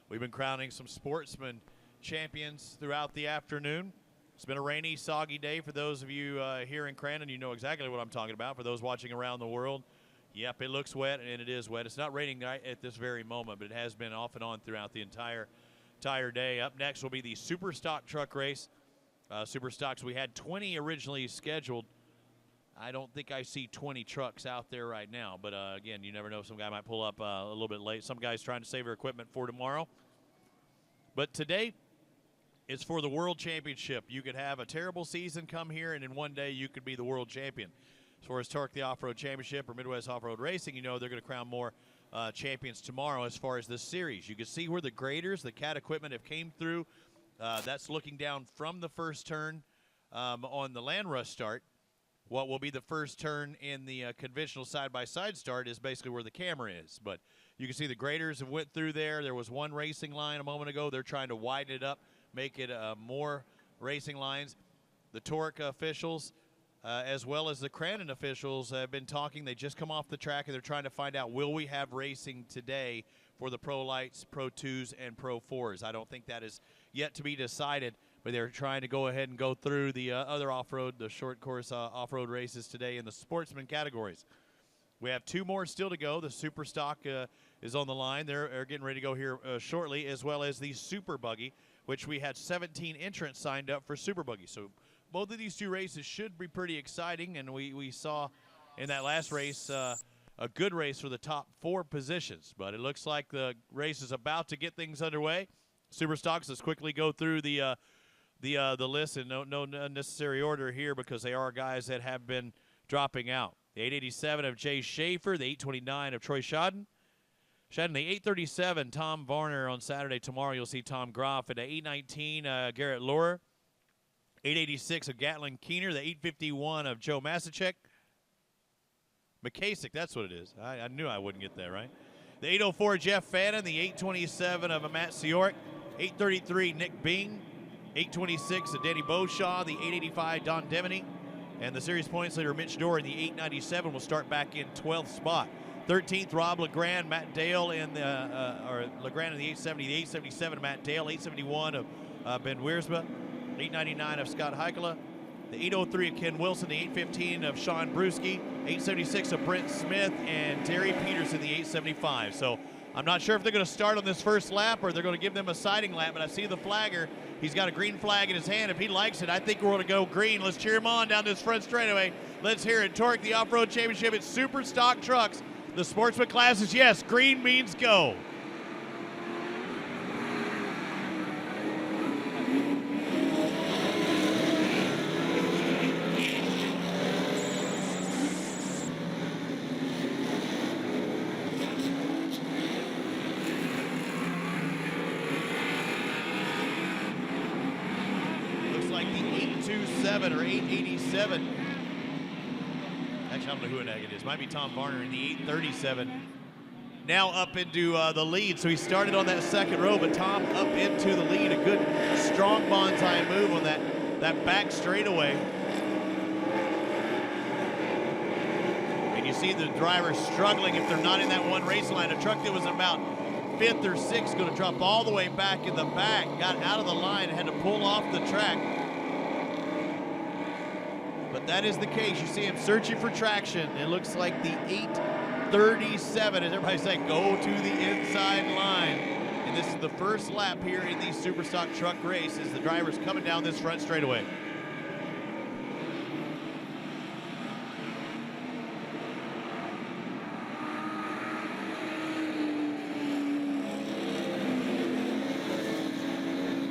we've been crowning some sportsman champions throughout the afternoon. It's been a rainy, soggy day for those of you here in Crandon. You know exactly what I'm talking about. For those watching around the world, yep, it looks wet, and it is wet. It's not raining at this very moment, but it has been off and on throughout the entire day. Up next will be the Super Stock Truck Race. Super Stocks, we had 20 originally scheduled. I don't think I see 20 trucks out there right now, but again, you never know. Some guy might pull up a little bit late. Some guy's trying to save their equipment for tomorrow. But today is for the World Championship. You could have a terrible season come here, and in one day you could be the world champion. As far as Torc, the Off-Road Championship, or Midwest Off-Road Racing, you know they're going to crown more champions tomorrow as far as this series. You can see where the graders, the CAT equipment, have came through. That's looking down from the first turn on the land rush start. What will be the first turn in the conventional side-by-side start is basically where the camera is. But you can see the graders have went through there. There was one racing line a moment ago. They're trying to widen it up, make it more racing lines. The Torc officials, as well as the Crandon officials, have been talking. They just come off the track, and they're trying to find out, will we have racing today for the Pro Lights, Pro 2s, and Pro 4s? I don't think that is yet to be decided, but they're trying to go ahead and go through the other off-road, the short course off-road races today in the sportsman categories. We have two more still to go. The Super Stock is on the line. They're getting ready to go here shortly, as well as the Super Buggy, which we had 17 entrants signed up for Super Buggy. So both of these two races should be pretty exciting, and we saw in that last race a good race for the top 4 positions. But it looks like the race is about to get things underway. Super Stocks, let's quickly go through the list, and no unnecessary order here because they are guys that have been dropping out. The 887 of Jay Schaefer, the 829 of Troy Shodden, the 837 Tom Varner on Saturday. Tomorrow you'll see Tom Groff. And the 819 Garrett Laurer, 886 of Gatlin Keener, the 851 of Joe Masachek. McKasick, that's what it is. I knew I wouldn't get that right. The 804 Jeff Fannin, the 827 of Matt Siork, 833 Nick Bing, 826 of Danny Beauchamp, the 885 Don Demony, and the series points leader Mitch Dorr in the 897 will start back in 12th spot. 13th Rob LeGrand, Matt Dale in the LeGrand in the 870, the 877 Matt Dale, 871 of Ben Wiersma, 899 of Scott Heikela, the 803 of Ken Wilson, the 815 of Sean Brewski, 876 of Brent Smith, and Terry Peterson, the 875. So I'm not sure if they're going to start on this first lap or they're going to give them a siding lap, but I see the flagger. He's got a green flag in his hand. If he likes it, I think we're going to go green. Let's cheer him on down this front straightaway. Let's hear it. Torc, the Off-Road Championship. It's Super Stock Trucks. The sportsman class is yes. Green means go. Or 887. Actually, I don't know who it is. Might be Tom Varner in the 837. Now up into the lead. So he started on that second row, but Tom up into the lead. A good, strong bonsai move on that back straightaway. And you see the driver struggling if they're not in that one race line. A truck that was about 5th or 6th going to drop all the way back in the back. Got out of the line and had to pull off the track. But that is the case. You see him searching for traction. It looks like the 837, as everybody say, go to the inside line. And this is the first lap here in the Super Stock Truck Race as the driver's coming down this front straightaway.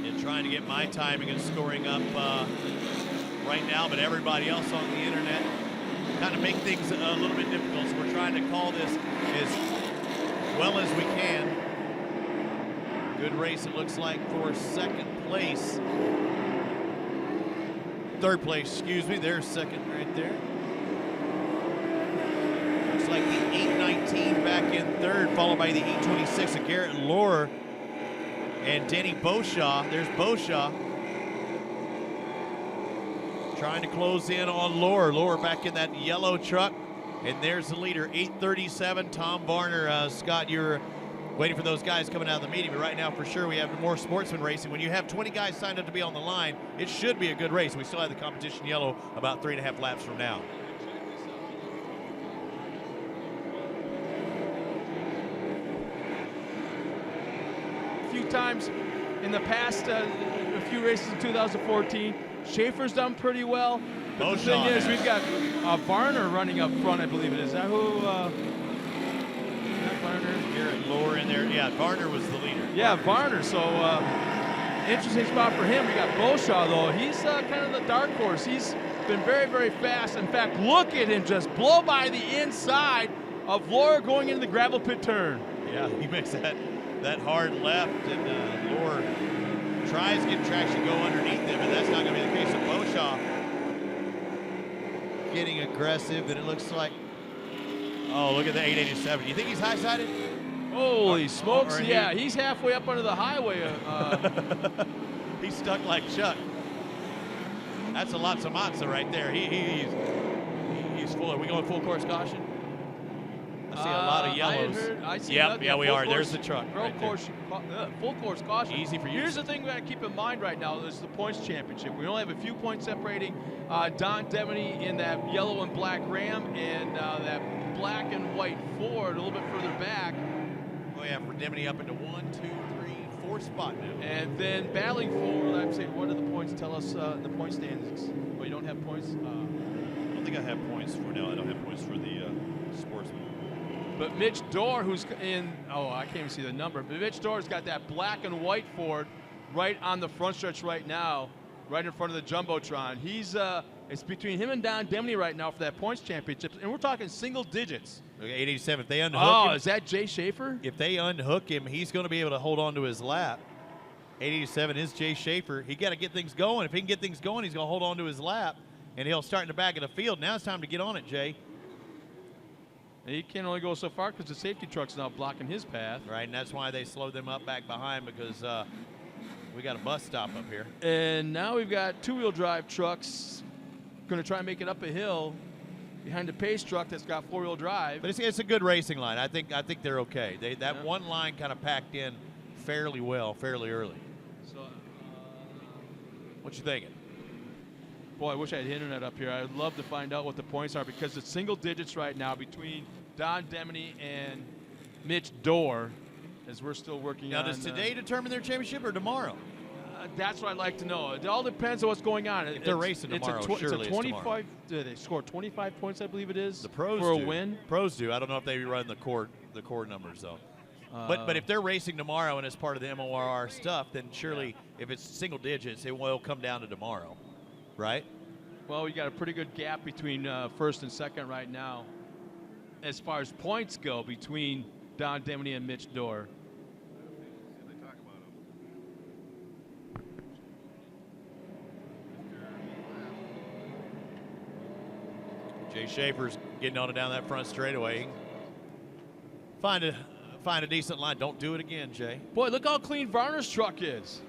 And trying to get my timing and scoring up right now, but everybody else on the internet kind of make things a little bit difficult, so we're trying to call this as well as we can. Good race, it looks like, for second place. Third place, excuse me. There's second right there. Looks like the 819 back in third, followed by the 826 of Garrett Laurer and Danny Beauchamp. There's Beauchamp. trying to close in on Lohr. Lohr back in that yellow truck. And there's the leader, 8:37, Tom Varner. Scott, you're waiting for those guys coming out of the meeting, but right now for sure we have more sportsman racing. When you have 20 guys signed up to be on the line, it should be a good race. We still have the competition yellow about 3.5 laps from now. A few times in the past, a few races in 2014, Schaefer's done pretty well. But the thing is, we've got Varner running up front, I believe it is. Is that who? Varner? Garrett Lohr in there. Yeah, Varner was the leader. Yeah, Varner. So interesting spot for him. We got Beauchamp, though. He's kind of the dark horse. He's been very, very fast. In fact, look at him just blow by the inside of Lohr going into the gravel pit turn. Yeah, he makes that hard left, and Lohr tries to get traction go underneath him, but that's not going to be the case with Beauchamp. Getting aggressive, and it looks like, oh, look at the 887. Do you think he's high-sided? Holy smokes, yeah, he's halfway up under the highway. He's stuck like Chuck. That's a lots of matzo right there. He's full. Are we going full course caution? I see a lot of yellows. I see yep, yeah, we are. There's the truck. Full course caution. Easy for you. Here's the thing we got to keep in mind right now. This is the points championship. We only have a few points separating Don Demeny in that yellow and black Ram and that black and white Ford a little bit further back. Oh yeah, for Demeny up into 1, 2, 3, 4 spot now. And then battling for, I'm saying, what do the points tell us? The point standings. Oh, you don't have points? I don't think I have points for now. I don't have points for the sportsman. But Mitch Dorr, who's in, oh, I can't even see the number, but Mitch Dorr's got that black and white Ford right on the front stretch right now, right in front of the Jumbotron. He's, it's between him and Don Demeny right now for that points championship, and we're talking single digits. Okay, 887, if they unhook him. Oh, is that Jay Schaefer? If they unhook him, he's going to be able to hold on to his lap. 887 is Jay Schaefer. He got to get things going. If he can get things going, he's going to hold on to his lap, and he'll start in the back of the field. Now it's time to get on it, Jay. He can only go so far because the safety truck's now blocking his path. Right, and that's why they slowed them up back behind, because we got a bus stop up here. And now we've got two-wheel drive trucks going to try and make it up a hill behind the pace truck that's got four-wheel drive. But it's a good racing line. I think they're okay. That one line kind of packed in fairly well, fairly early. So, what you thinking? Boy, I wish I had internet up here. I'd love to find out what the points are, because it's single digits right now between Don Demeny and Mitch Dorr, as we're still working on. Now, does today determine their championship or tomorrow? That's what I'd like to know. It all depends on what's going on. If they're racing tomorrow, surely it's 25. They score 25 points, I believe it is. The pros for do. A win. Pros do. I don't know if they run the core numbers though. But if they're racing tomorrow and it's part of the MOR stuff, then surely if it's single digits, it will come down to tomorrow, right? Well, we got a pretty good gap between first and second right now, as far as points go, between Don Demeny and Mitch Dorr. Jay Schaefer's getting on it down that front straightaway. Find a decent line. Don't do it again, Jay. Boy, look how clean Varner's truck is.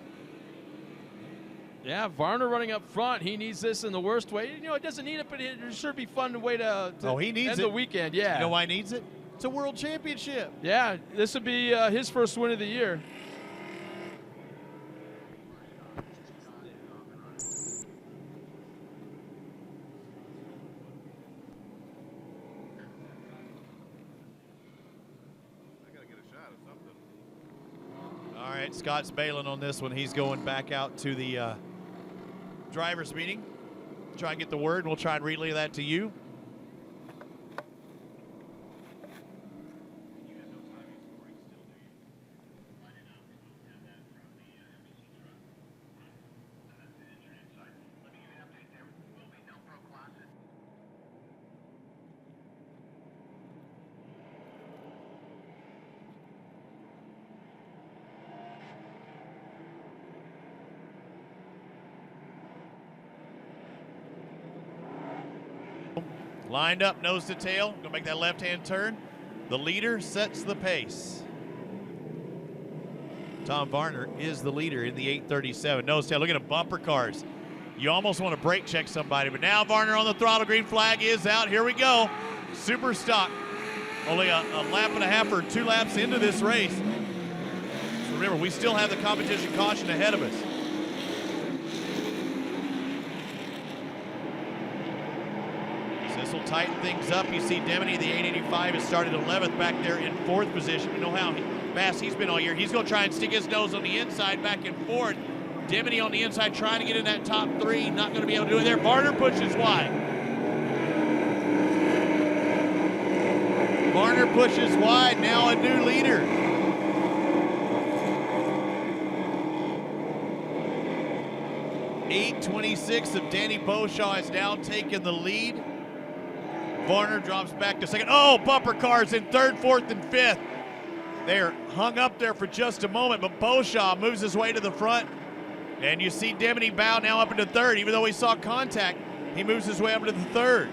Yeah, Varner running up front. He needs this in the worst way. You know, it doesn't need it, but it should be fun way to he needs end the weekend. Yeah. You know why he needs it? It's a world championship. Yeah, this would be his first win of the year. All right, Scott's bailing on this one. He's going back out to the drivers' meeting. Try and get the word, and we'll try and relay that to you. Lined up, nose to tail, gonna make that left-hand turn. The leader sets the pace. Tom Varner is the leader in the 837. Nose to tail, look at him, bumper cars. You almost want to brake check somebody, but now Varner on the throttle. Green flag is out. Here we go. Super stock. Only a lap and a half or 2 laps into this race. So remember, we still have the competition caution ahead of us. So this will tighten things up. You see Deminy, the 885, has started 11th back there in 4th position. You know how fast he's been all year. He's going to try and stick his nose on the inside back in 4th. Deminy on the inside trying to get in that top 3. Not going to be able to do it there. Varner pushes wide. Varner pushes wide. Now a new leader. .826 of Danny Beauchamp has now taken the lead. Varner drops back to second. Oh, bumper cars in 3rd, 4th, and 5th. They're hung up there for just a moment, but Beauchamp moves his way to the front. And you see Deminy bow now up into 3rd. Even though he saw contact, he moves his way up into the 3rd.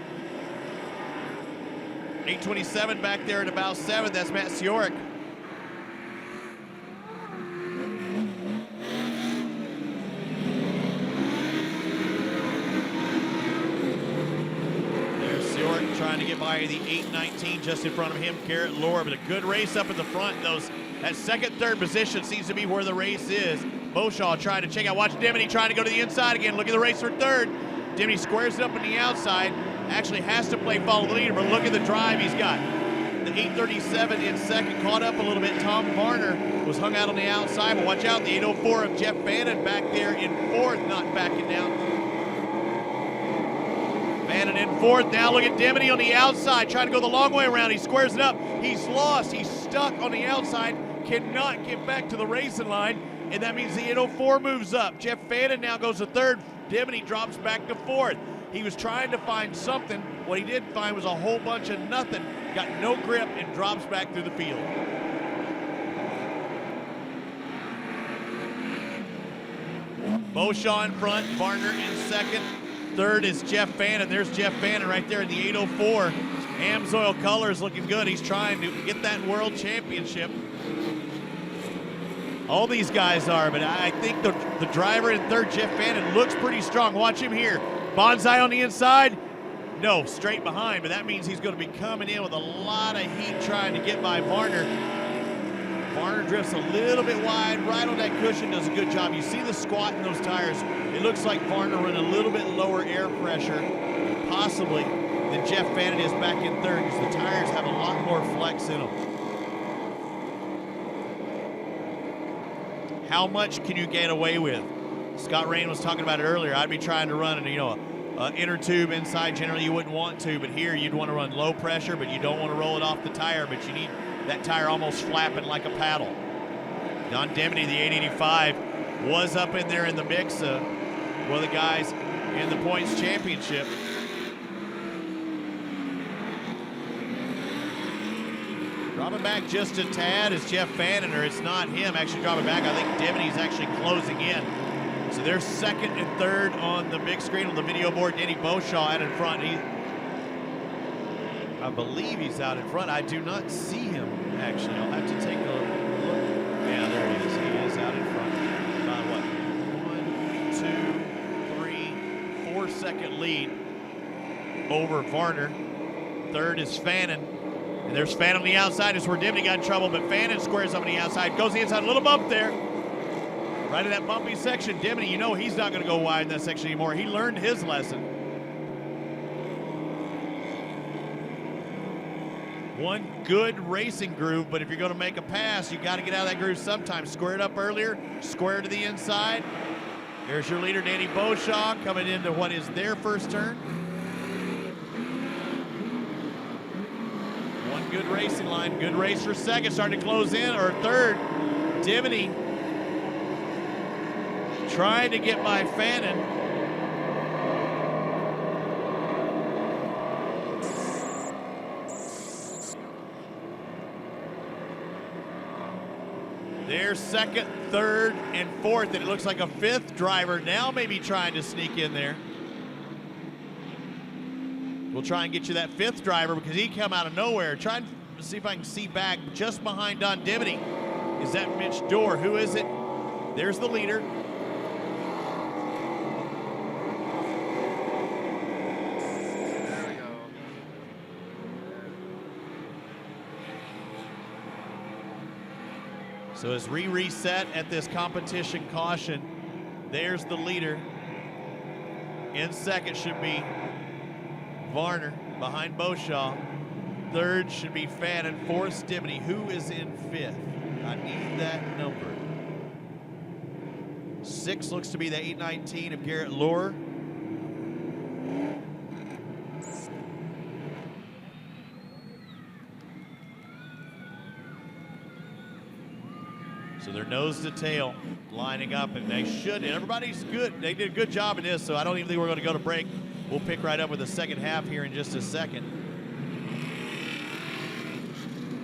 827 back there at about 7th. That's Matt Sioric. There's Sioric trying to get by the 819 just in front of him. Garrett Lohr, but a good race up in the front. That 2nd, 3rd position seems to be where the race is. Beauchamp trying to check out. Watch Deminy trying to go to the inside again. Look at the race for 3rd. Deminy squares it up on the outside. Actually has to play follow the leader, but look at the drive he's got. The 837 in 2nd, caught up a little bit. Tom Varner was hung out on the outside, but watch out, the 804 of Jeff Bannon back there in 4th, not backing down. Bannon in 4th. Now look at Deminy on the outside, trying to go the long way around. He squares it up. He's lost. He's stuck on the outside. Cannot get back to the racing line, and that means the 804 moves up. Jeff Bannon now goes to 3rd. Deminy drops back to 4th. He was trying to find something. What he did find was a whole bunch of nothing. Got no grip and drops back through the field. Beauchamp in front, Varner in 2nd. 3rd is Jeff Bannon. There's Jeff Bannon right there in the 804. Amsoil colors looking good. He's trying to get that world championship. All these guys are, but I think the driver in 3rd, Jeff Bannon, looks pretty strong. Watch him here. Bonsai on the inside. No, straight behind, but that means he's going to be coming in with a lot of heat trying to get by Varner. Varner drifts a little bit wide, right on that cushion, does a good job. You see the squat in those tires. It looks like Varner running a little bit lower air pressure, possibly, than Jeff Bannon is back in 3rd, because the tires have a lot more flex in them. How much can you get away with? Scott Rain was talking about it earlier. I'd be trying to run an inner tube inside. Generally, you wouldn't want to, but here you'd want to run low pressure, but you don't want to roll it off the tire, but you need that tire almost flapping like a paddle. Don Deminy, the 885, was up in there in the mix with the guys in the points championship. Dropping back just a tad is Jeff Bannon, or it's not him actually dropping back. I think Deminy's actually closing in. So they're 2nd and 3rd on the big screen on the video board. Danny Beauchamp out in front. I believe he's out in front. I do not see him, actually. I'll have to take a look. Yeah, there he is. He is out in front. About what? 1, 2, 3, 4-second lead over Varner. 3rd is Fannin. And there's Fannin on the outside. It's where Deminy got in trouble, but Fannin squares up on the outside. Goes the inside, a little bump there. Right in that bumpy section. Deminy, you know he's not going to go wide in that section anymore. He learned his lesson. One good racing groove, but if you're going to make a pass, you got to get out of that groove sometimes. Square it up earlier, square to the inside. There's your leader, Danny Beauchamp, coming into what is their first turn. One good racing line, good race for 2nd, starting to close in, or 3rd. Deminy trying to get by Fannin. There's 2nd, 3rd, and 4th, and it looks like a 5th driver now maybe trying to sneak in there. We'll try and get you that 5th driver because he come out of nowhere. Try and see if I can see back just behind Don Deminy. Is that Mitch Dorr? Who is it? There's the leader. So as we reset at this competition caution, there's the leader. In second should be Varner behind Beauchamp. Third should be Fannin. Fourth, Stimony. Who is in fifth? I need that number. 6 looks to be the 819 of Garrett Lohr. So they're nose to tail lining up, and they should. Everybody's good. They did a good job in this, so I don't even think we're going to go to break. We'll pick right up with the second half here in just a second.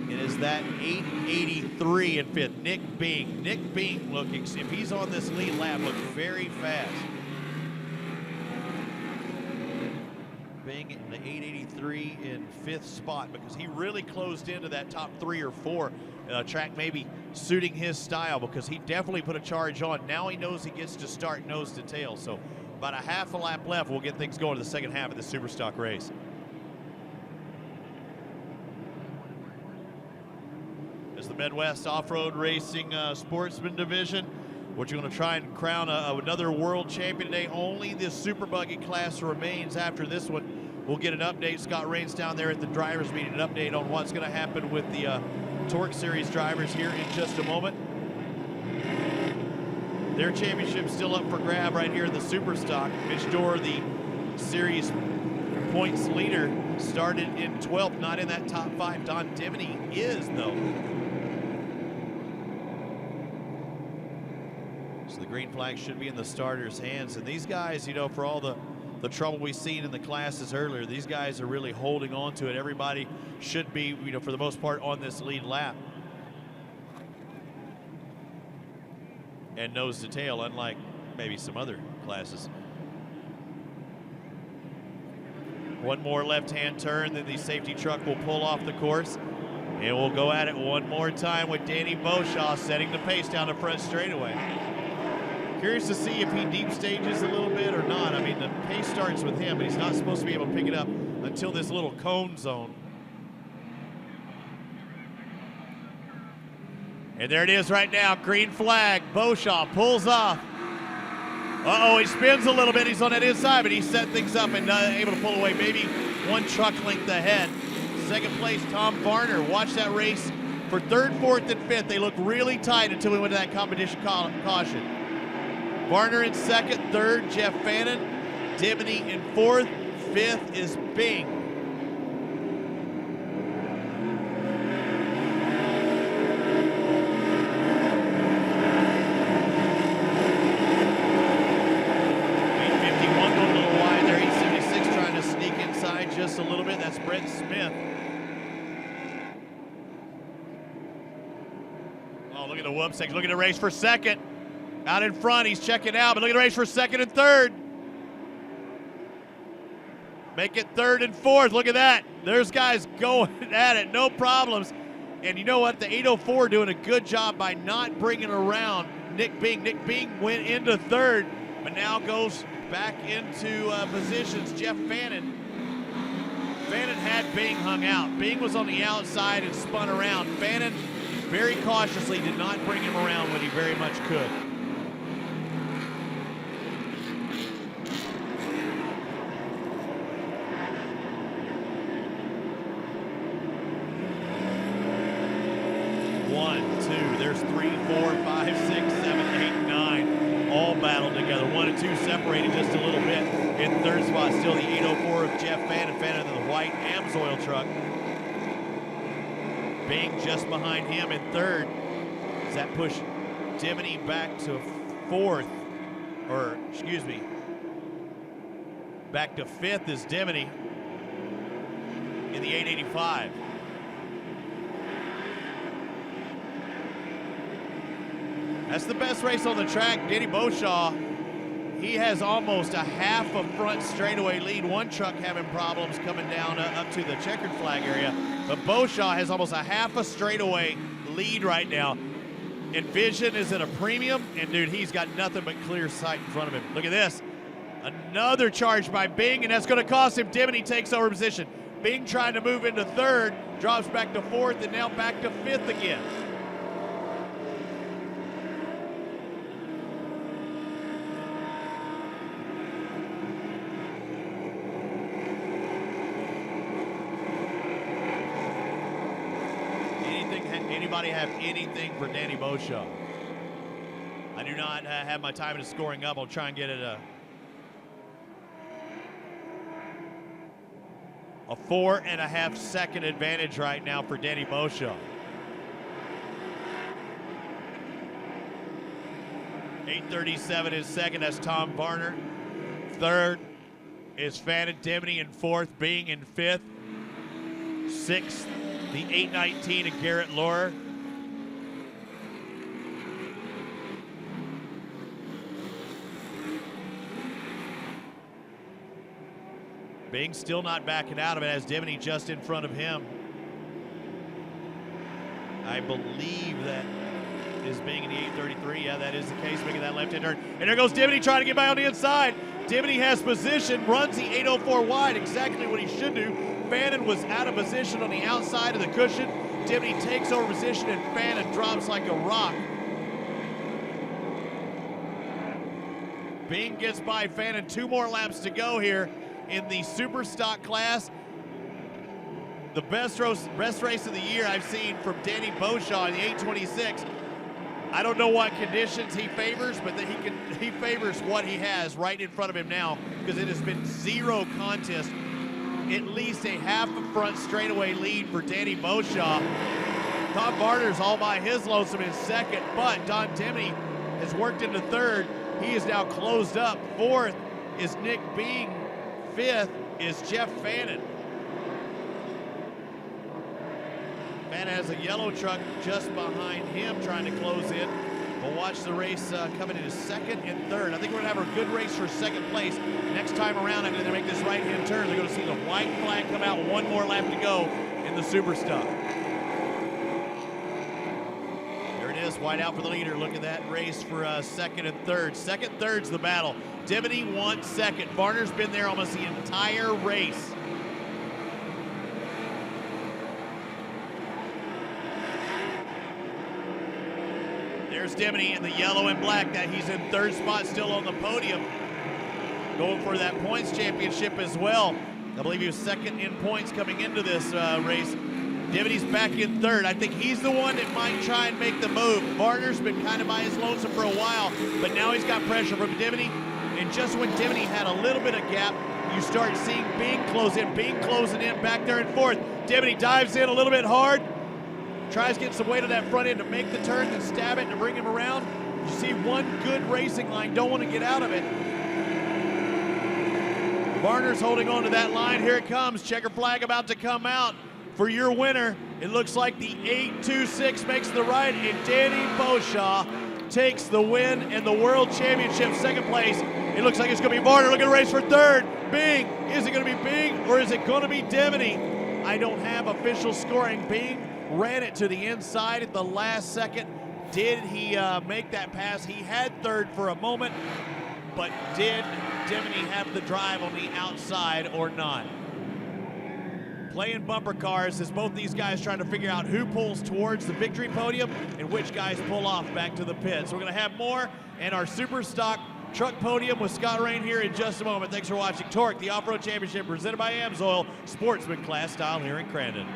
It is that 883 in fifth. Nick Bing. Nick Bing looking, if he's on this lead lap, looks very fast. Bing in the 883 in fifth spot because he really closed into that top 3 or 4. Track maybe suiting his style because he definitely put a charge on. Now he knows he gets to start nose to tail. So about a half a lap left, we'll get things going to the second half of the Superstock race. As the Midwest Off-Road Racing Sportsman Division, we're going to try and crown another world champion today. Only the Super Buggy class remains after this one. We'll get an update. Scott Rains down there at the drivers' meeting, an update on what's going to happen with the Torc Series drivers here in just a moment. Their championship still up for grab right here in the Superstock. Mitch Dorr, the series points leader, started in 12th, not in that top 5. Don Dimony is, though. So the green flag should be in the starters' hands. And these guys, you know, for all the trouble we've seen in the classes earlier, these guys are really holding on to it. Everybody should be, you know, for the most part, on this lead lap. And nose to tail, unlike maybe some other classes. One more left-hand turn, then the safety truck will pull off the course. And we'll go at it one more time with Danny Beauchamp setting the pace down the front straightaway. Curious to see if he deep stages a little bit or not. I mean, the pace starts with him, but he's not supposed to be able to pick it up until this little cone zone. And there it is right now, green flag. Beauchamp pulls off. Uh-oh, he spins a little bit. He's on that inside, but he set things up and able to pull away, maybe one truck length ahead. Second place, Tom Varner. Watch that race for third, fourth, and fifth. They look really tight until we went to that competition caution. Varner in second, third, Jeff Fannin. Dimony in fourth, fifth is Bing. Just a little bit. That's Brett Smith. Oh, look at the whoop section. Look at the race for second. Out in front, he's checking out, but look at the race for second and third. Make it third and fourth. Look at that. There's guys going at it, no problems. And you know what? The 804 doing a good job by not bringing around Nick Bing. Nick Bing went into third, but now goes back into positions. Jeff Fannin. Fannin had Bing hung out. Bing was on the outside and spun around. Fannin very cautiously did not bring him around when he very much could. One, two, there's 3, 4, 5, 6, 7, 8, 9. All battled together. 1 and 2 separated just a little bit. In third spot, still the 804 of Jeff Fannin. Fannin in the white AMSOIL truck. Bing just behind him in third. Does that push Dimony back to fourth? Or, excuse me, back to fifth is Dimony in the 885. That's the best race on the track. Danny Beauchamp, he has almost a half a front straightaway lead. One truck having problems coming down up to the checkered flag area. But Beauchamp has almost a half a straightaway lead right now. And vision is at a premium. And dude, he's got nothing but clear sight in front of him. Look at this. Another charge by Bing, and that's going to cost him. Dimony takes over position. Bing trying to move into third, drops back to fourth, and now back to fifth again. Anybody have anything for Danny Beauchamp? I do not have my time in scoring up. I'll try and get it a 4.5 second advantage right now for Danny Beauchamp. 8:37 is second. That's Tom Varner. Third is Fannin Dimney in fourth, Bing in fifth. Sixth, the 8:19 of Garrett Laurer. Bing still not backing out of it, as Dimney just in front of him. I believe that is Bing in the 8:33. Yeah, that is the case, making that left-hand turn. And there goes Dimney trying to get by on the inside. Dimney has position, runs the 804 wide, exactly what he should do. Fannin was out of position on the outside of the cushion. Dimney takes over position, and Fannin drops like a rock. Bing gets by Fannin. 2 more laps to go here in the super stock class. The best race of the year I've seen from Danny Beauchamp in the 826. I don't know what conditions he favors, but that he favors what he has right in front of him now, because it has been 0 contest. At least a half a front straightaway lead for Danny Beauchamp. Tom Varner's all by his lonesome in second, but Don Dimney has worked into third. He is now closed up. Fourth is Nick Bing. Fifth is Jeff Fannin. Fannin has a yellow truck just behind him trying to close in. We'll watch the race coming into second and third. I think we're going to have a good race for second place. Next time around, after they make this right-hand turn, they're going to see the white flag come out. 1 more lap to go in the Super Stock. There it is, white out for the leader. Look at that race for second and third. Second, third's the battle. Dimney won second. Varner's been there almost the entire race. There's Dimney in the yellow and black. That he's in third spot, still on the podium, going for that points championship as well. I believe he was second in points coming into this race. Dimney's back in third. I think he's the one that might try and make the move. Varner's been kind of by his lonesome for a while, but now he's got pressure from Dimney. And just when Dimney had a little bit of gap, you start seeing Bing close in. Bing closing in back there in fourth. Dimney dives in a little bit hard. Tries to get some weight on that front end to make the turn, then stab it to bring him around. You see one good racing line, don't want to get out of it. Varner's holding on to that line. Here it comes. Checker flag about to come out for your winner. It looks like the 826 makes the right, and Danny Beauchamp takes the win and the World Championship second place. It looks like it's going to be Varner looking to race for third. Bing. Is it going to be Bing or is it going to be Dimney? I don't have official scoring. Bing ran it to the inside at the last second. Did he make that pass? He had third for a moment, but did Dimney have the drive on the outside or not? Playing bumper cars as both these guys trying to figure out who pulls towards the victory podium and which guys pull off back to the pits. We're going to have more and our super stock truck podium with Scott Rain here in just a moment. Thanks for watching Torque, the Off-Road Championship presented by AMSOIL, sportsman class style here in Crandon.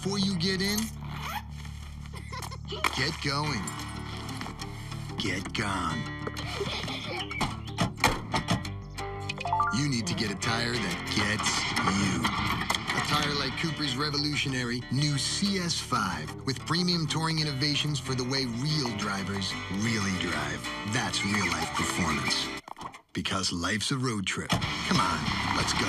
Before you get in, get going. Get gone. You need to get a tire that gets you. A tire like Cooper's revolutionary new CS5 with premium touring innovations for the way real drivers really drive. That's real life performance. Because life's a road trip. Come on, let's go.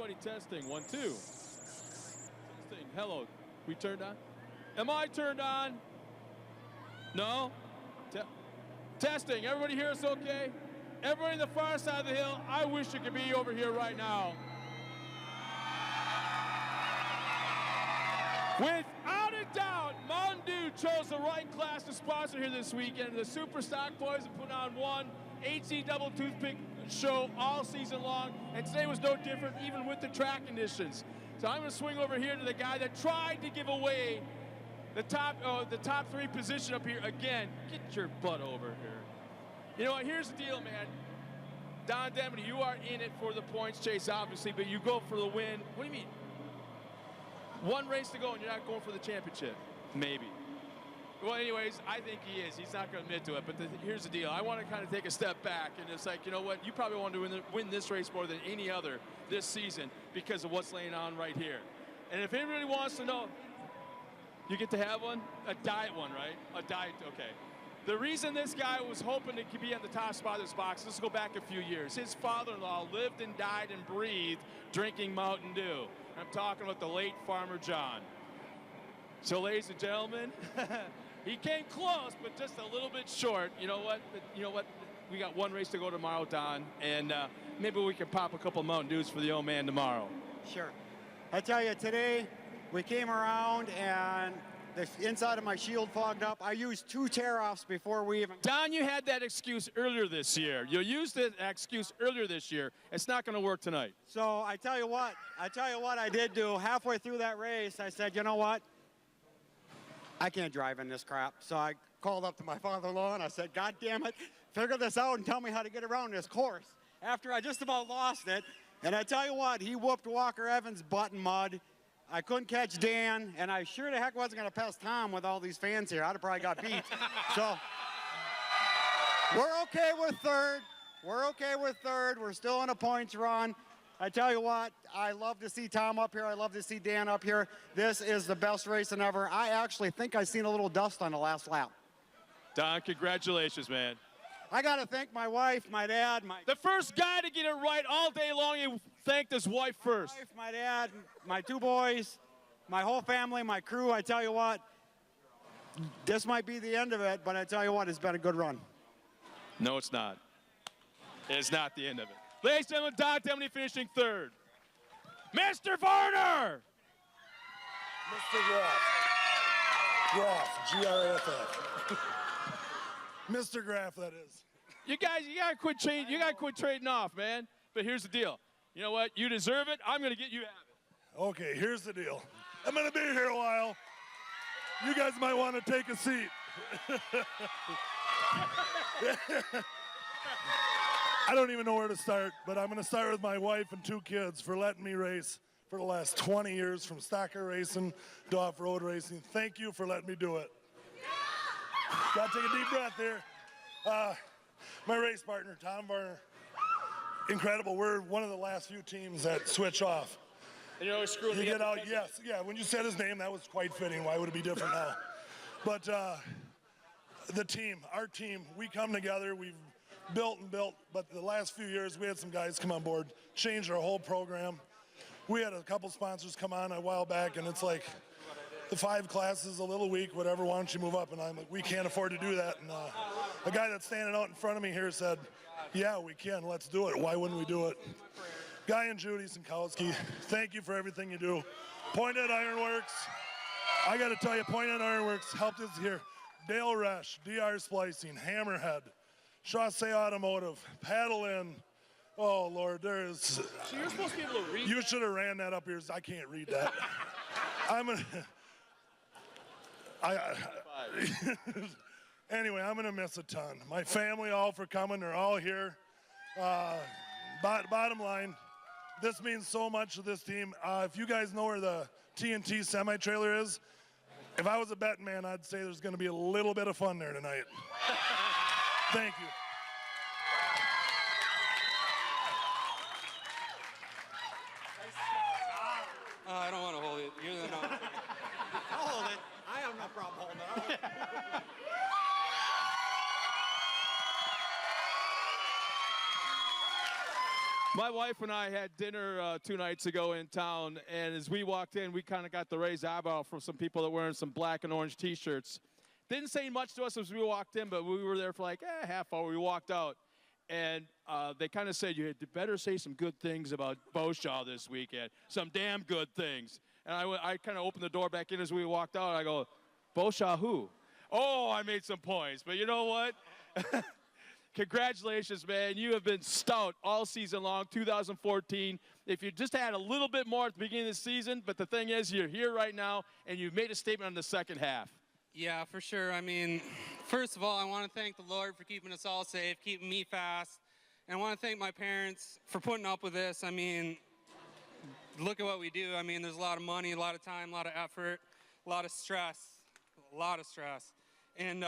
everybody testing. 1, 2. Testing. Hello. We turned on? Am I turned on? No? Testing. Everybody here is okay? Everybody on the far side of the hill, I wish you could be over here right now. Without a doubt, Mountain Dew chose the right class to sponsor here this weekend. The Super Stock Boys have put on one HC Double Toothpick show all season long, and today was no different, even with the track conditions. So I'm going to swing over here to the guy that tried to give away the top 3 position up here again. Get your butt over here. You know what? Here's the deal, man. Don Demity, you are in it for the points chase, obviously, but you go for the win. What do you mean? 1 race to go, and you're not going for the championship? Maybe. Well, anyways, I think he is. He's not going to admit to it, but here's the deal. I want to kind of take a step back, and it's like, you know what? You probably want to win this race more than any other this season because of what's laying on right here. And if anybody wants to know, you get to have one? A diet one, right? A diet, okay. The reason this guy was hoping to be on the top spot of this box, let's go back a few years. His father-in-law lived and died and breathed drinking Mountain Dew. I'm talking about the late Farmer John. So, ladies and gentlemen, he came close, but just a little bit short. You know what? We got 1 race to go tomorrow, Don, and maybe we can pop a couple Mountain Dews for the old man tomorrow. Sure. I tell you, today we came around and the inside of my shield fogged up. I used 2 tear-offs before we even... Don, you had that excuse earlier this year. You used that excuse earlier this year. It's not going to work tonight. So I tell you what I did do. Halfway through that race, I said, you know what? I can't drive in this crap. So I called up to my father-in-law and I said, God damn it, figure this out and tell me how to get around this course. After I just about lost it, and I tell you what, he whooped Walker Evans' butt in mud. I couldn't catch Dan, and I sure the heck wasn't going to pass Tom with all these fans here. I'd have probably got beat. So we're okay with 3rd. We're okay with 3rd. We're still on a points run. I tell you what, I love to see Tom up here. I love to see Dan up here. This is the best racing ever. I actually think I've seen a little dust on the last lap. Don, congratulations, man. I got to thank my wife, my dad, the first guy to get it right all day long. He thanked his wife first. My dad, my 2 boys, my whole family, my crew. I tell you what, this might be the end of it, but I tell you what, it's been a good run. No, it's not. It's not the end of it. Ladies and gentlemen, Don Demity finishing 3rd. Mr. Varner! Mr. Graff, G-R-A-F-F. Mr. Graff, that is. You guys, you gotta quit trading off, man. But here's the deal. You know what? You deserve it. I'm gonna get you have it. Okay, here's the deal. I'm gonna be here a while. You guys might want to take a seat. I don't even know where to start, but I'm gonna start with my wife and 2 kids for letting me race for the last 20 years, from stocker racing to off-road racing. Thank you for letting me do it. Gotta take a deep breath here. My race partner, Tom Varner, incredible. We're one of the last few teams that switch off. And you're always screwing me up. Yes, yeah, when you said his name, that was quite fitting. Why would it be different now? But the team, our team, we come together, we've built and built, but the last few years, we had some guys come on board, changed our whole program. We had a couple sponsors come on a while back, and it's like, the 5 classes a little weak, whatever, why don't you move up? And I'm like, we can't afford to do that. And a guy that's standing out in front of me here said, yeah, we can, let's do it. Why wouldn't we do it? Guy and Judy Sinkowski, thank you for everything you do. Pointed Ironworks, I gotta tell you, Pointed Ironworks helped us here. Dale Resch, DR Splicing, Hammerhead, Chaussee Automotive, Paddle In. Oh Lord, there is. So you're supposed to be able to read. You should have ran that up here. I can't read that. Anyway, I'm gonna miss a ton. My family all for coming. They're all here. Bottom line, this means so much to this team. If you guys know where the TNT semi-trailer is, if I was a betting man, I'd say there's gonna be a little bit of fun there tonight. Thank you. I don't want to hold it. You're the no. I'll hold it. I have no problem holding it. My wife and I had dinner 2 nights ago in town, and as we walked in, we kind of got the raised eyebrow from some people that were wearing some black and orange T-shirts. Didn't say much to us as we walked in, but we were there for like half hour. We walked out, and they kind of said, you had better say some good things about Beauchamp this weekend, some damn good things. And I kind of opened the door back in as we walked out. I go, Beauchamp who? Oh, I made some points, but you know what? Congratulations, man. You have been stout all season long, 2014. If you just had a little bit more at the beginning of the season, but the thing is, you're here right now, and you've made a statement on the second half. Yeah, for sure. I mean, first of all, I want to thank the Lord for keeping us all safe, keeping me fast. And I want to thank my parents for putting up with this. I mean, look at what we do. I mean, there's a lot of money, a lot of time, a lot of effort, a lot of stress, And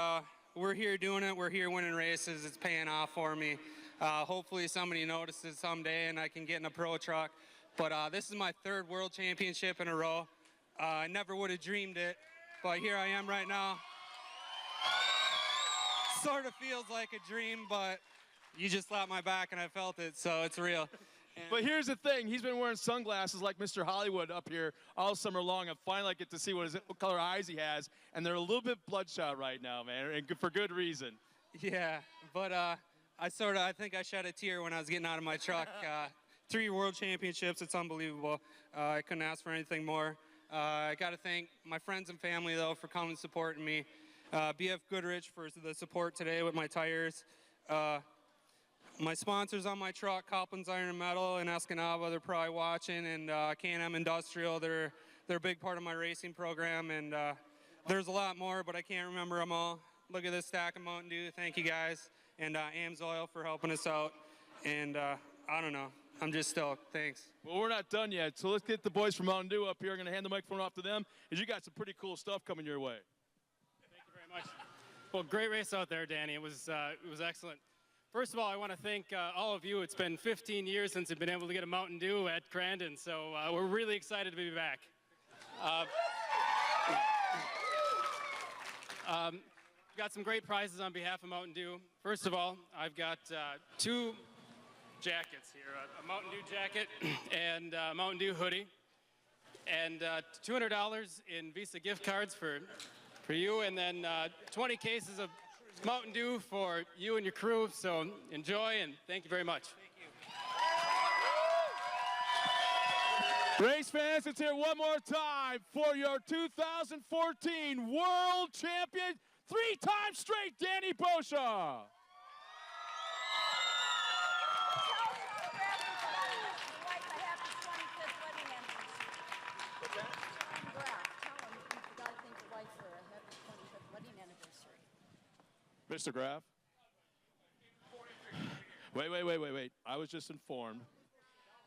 we're here doing it. We're here winning races. It's paying off for me. Hopefully somebody notices someday and I can get in a pro truck. But this is my 3rd world championship in a row. I never would have dreamed it, but here I am right now. Sort of feels like a dream, but you just slapped my back and I felt it, so it's real. But here's the thing. He's been wearing sunglasses like Mr. Hollywood up here all summer long. And finally I get to see what color eyes he has. And they're a little bit bloodshot right now, man, and for good reason. Yeah, but I think I shed a tear when I was getting out of my truck. 3 world championships, it's unbelievable. I couldn't ask for anything more. I got to thank my friends and family, though, for coming and supporting me. BF Goodrich for the support today with my tires. My sponsors on my truck, Copland's Iron and Metal and Escanaba, they're probably watching, and K&M Industrial, they're a big part of my racing program, and there's a lot more, but I can't remember them all. Look at this stack of Mountain Dew, thank you guys, and AMSOIL for helping us out, and I don't know, I'm just stoked, thanks. Well, we're not done yet, so let's get the boys from Mountain Dew up here. I'm going to hand the microphone off to them, because you got some pretty cool stuff coming your way. Thank you very much. Well, great race out there, Danny. It was excellent. First of all, I want to thank all of you. It's been 15 years since I've been able to get a Mountain Dew at Crandon, so we're really excited to be back. Got some great prizes on behalf of Mountain Dew. First of all, I've got 2 jackets here, a Mountain Dew jacket and a Mountain Dew hoodie, and $200 in Visa gift cards for you, and then 20 cases of Mountain Dew for you and your crew, so enjoy, and thank you very much. Race fans, let's hear one more time for your 2014 World Champion, 3 times straight, Danny Beauchamp. Mr. Graff? Wait. I was just informed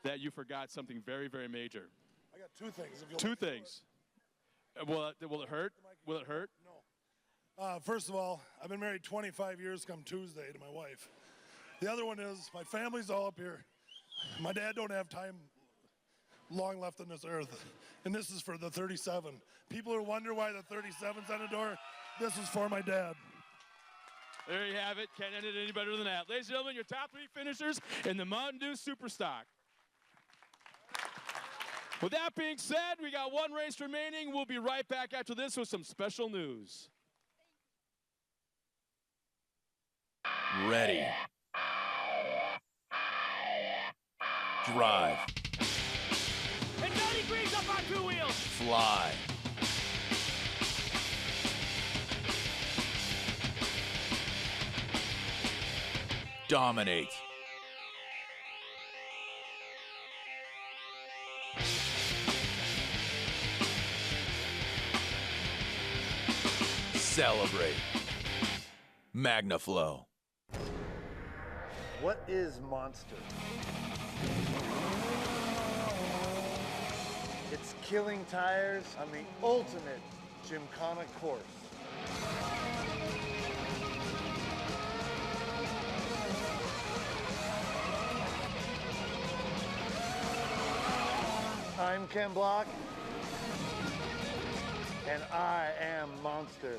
that you forgot something very, very major. I got 2 things. If you'll 2 things. Will it hurt? Will it hurt? No. First of all, I've been married 25 years come Tuesday to my wife. The other one is my family's all up here. My dad don't have time long left on this earth. And this is for the 37. People who wonder why the 37's on the door, this is for my dad. There you have it. Can't end it any better than that. Ladies and gentlemen, your top 3 finishers in the Mountain Dew Superstock. With that being said, we got 1 race remaining. We'll be right back after this with some special news. Ready. Drive. And 90 degrees up on 2 wheels. Fly. Dominate. Celebrate. MagnaFlow. What is Monster? It's killing tires on the ultimate gymkhana course. I'm Ken Block, and I am Monster.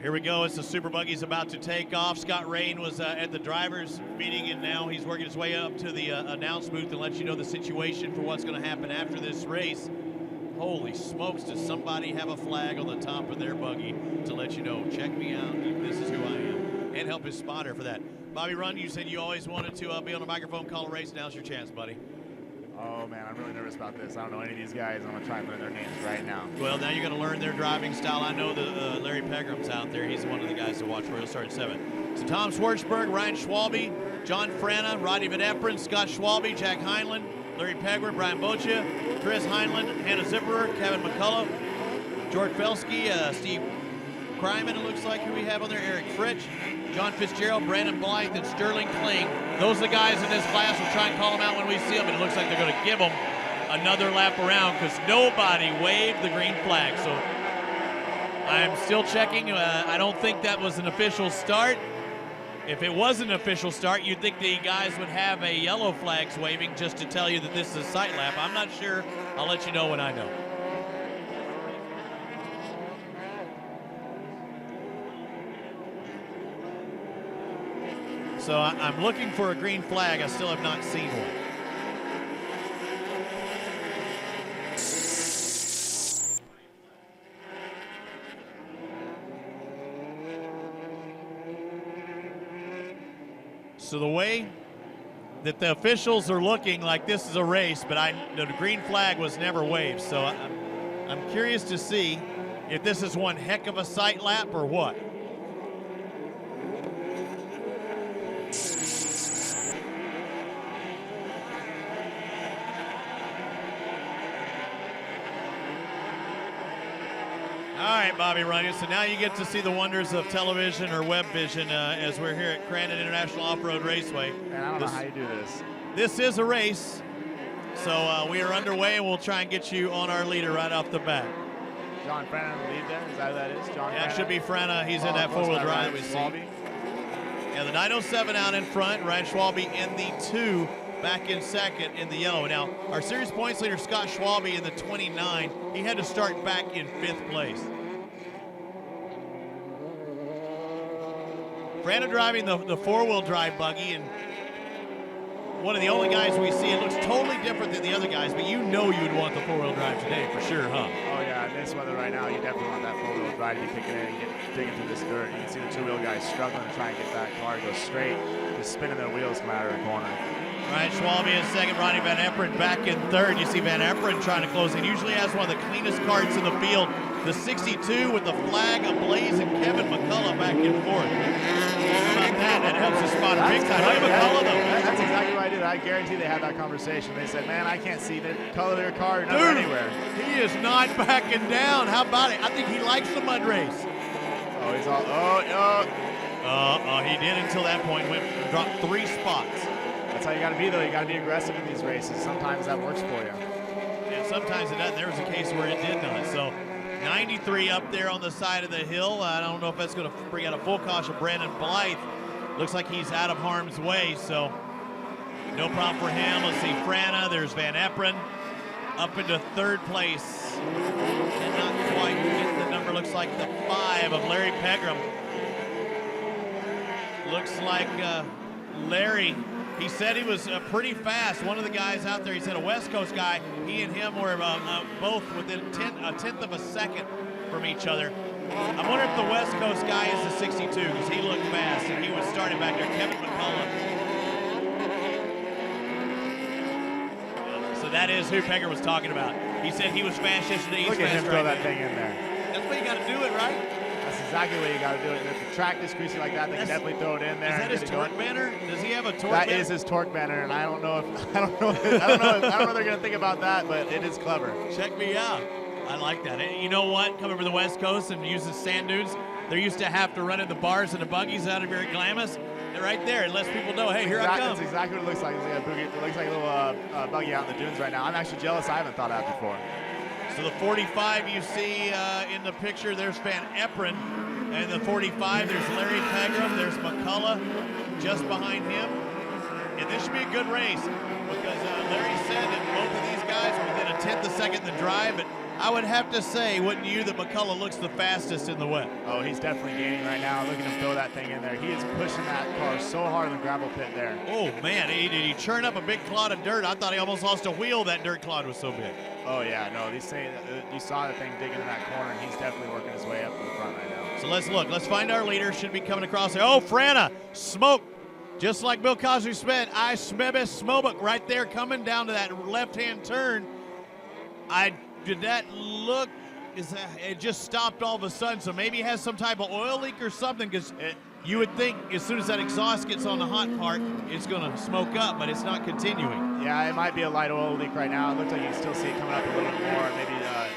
Here we go as the Super Buggy's about to take off. Scott Rain was at the driver's meeting, and now he's working his way up to the announce booth to let you know the situation for what's going to happen after this race. Holy smokes, does somebody have a flag on the top of their buggy to let you know, check me out, this is who I am, and help his spotter for that. Bobby Run, you said you always wanted to be on a microphone, call a race. Now's your chance, buddy. Oh man, I'm really nervous about this. I don't know any of these guys. I'm gonna try and learn their names right now. Well, now you're gonna learn their driving style. I know that Larry Pegram's out there. He's one of the guys to watch for. He'll start at 7. So Tom Schwartzberg, Ryan Schwalbe, John Frana, Rodney Van Eperen, Scott Schwalbe, Jack Heinlein, Larry Pegram, Brian Boccia, Chris Heinlein, Hannah Zipperer, Kevin McCullough, George Felsky, Steve Kryman, it looks like who we have on there, Eric Fritsch, John Fitzgerald, Brandon Blythe, and Sterling Kling. Those are the guys in this class. We'll try and call them out when we see them, and it looks like they're going to give them another lap around because nobody waved the green flag. So I'm still checking. I don't think that was an official start. If it was an official start, you'd think the guys would have a yellow flags waving just to tell you that this is a sight lap. I'm not sure. I'll let you know when I know. So I'm looking for a green flag. I still have not seen one. So the way that the officials are looking like this is a race, but the green flag was never waved. So I'm curious to see if this is one heck of a sight lap or what. All right, Bobby Runyon. So now you get to see the wonders of television or web vision as we're here at Crandon International Off-Road Raceway. Man, I don't know how you do this. This is a race, so we are underway, and we'll try and get you on our leader right off the bat. John Frana in the lead there. Is that who that is? John Yeah, Frana? it should be Frana. He's in that four-wheel drive we see. Yeah, the 907 out in front. Ryan Schwalbe in the 2, back in second in the yellow. Now, our series points leader, Scott Schwalbe, in the 29. He had to start back in 5th place. Frana driving the four-wheel drive buggy, and one of the only guys we see. It looks totally different than the other guys, but you know you'd want the four-wheel drive today for sure, huh? Oh yeah, in this weather right now, you definitely want that four-wheel drive to be kicking in and digging through this dirt. You can see the two-wheel guys struggling to try and get that car to go straight, just spinning their wheels come out of the corner. Ryan Schwalbe in second, Ronnie Van Eperen back in third. You see Van Eperen trying to close in. Usually has one of the cleanest carts in the field. The 62 with the flag ablaze, and Kevin McCullough back in fourth. How about that? That helps the spotter big time. Look at McCullough, though. That's exactly what I did. I guarantee they had that conversation. They said, man, I can't see the color of their car anywhere. He is not backing down. How about it? I think he likes the mud race. Oh, he's all, he did until that point. Dropped 3 spots. That's how you got to be, though. You got to be aggressive in these races. Sometimes that works for you. And sometimes it doesn't. There was a case where it did not. So 93 up there on the side of the hill. I don't know if that's going to bring out a full caution. Brandon Blythe looks like he's out of harm's way, so no problem for him. Let's see, Frana. There's Van Eperen up into 3rd place. And not quite get the number. Looks like the 5 of Larry Pegram. Looks like Larry. He said he was pretty fast. One of the guys out there, he said a West Coast guy, he and him were both within a tenth of a second from each other. I wonder if the West Coast guy is the 62 because he looked fast and he was starting back there. Kevin McCullough. So that is who Pegger was talking about. He said he was fast yesterday. Look at him throw that thing in there. That's what you got to do it, right? That's exactly what you got to do it. If the track is greasy like that, they can definitely throw it in there. Is that his torque banner? Does he have a torque banner? banner? That is his torque banner, and I don't know if they're going to think about that, but it is clever. Check me out. I like that. And you know what? Coming from the West Coast and using sand dunes, they're used to have to run in the bars and the buggies out of very glamorous. They're right there. It lets people know, hey, here I come. That's exactly what it looks like. It looks like a little buggy out in the dunes right now. I'm actually jealous. I haven't thought of that before. So the 45 you see in the picture, there's Van Eperen. And the 45, there's Larry Pegram, there's McCullough just behind him. And this should be a good race because Larry said that both of these guys are within a tenth of a second in the drive, but I would have to say, wouldn't you, that McCullough looks the fastest in the wet? Oh, he's definitely gaining right now. Look at him throw that thing in there. He is pushing that car so hard in the gravel pit there. Oh, man, did he churn up a big clod of dirt? I thought he almost lost a wheel. That dirt clod was so big. Oh, yeah, no, you saw the thing digging in that corner, and he's definitely working his way up to the front right now. So let's look. Let's find our leader. Should be coming across there. Oh, Frana, smoke. Just like Bill Cosby said, I smebbe smobuk right there coming down to that left-hand turn. Did that look? It just stopped all of a sudden, so maybe he has some type of oil leak or something, because you would think as soon as that exhaust gets on the hot part, it's going to smoke up, but it's not continuing. Yeah, it might be a light oil leak right now. It looks like you can still see it coming up a little bit more.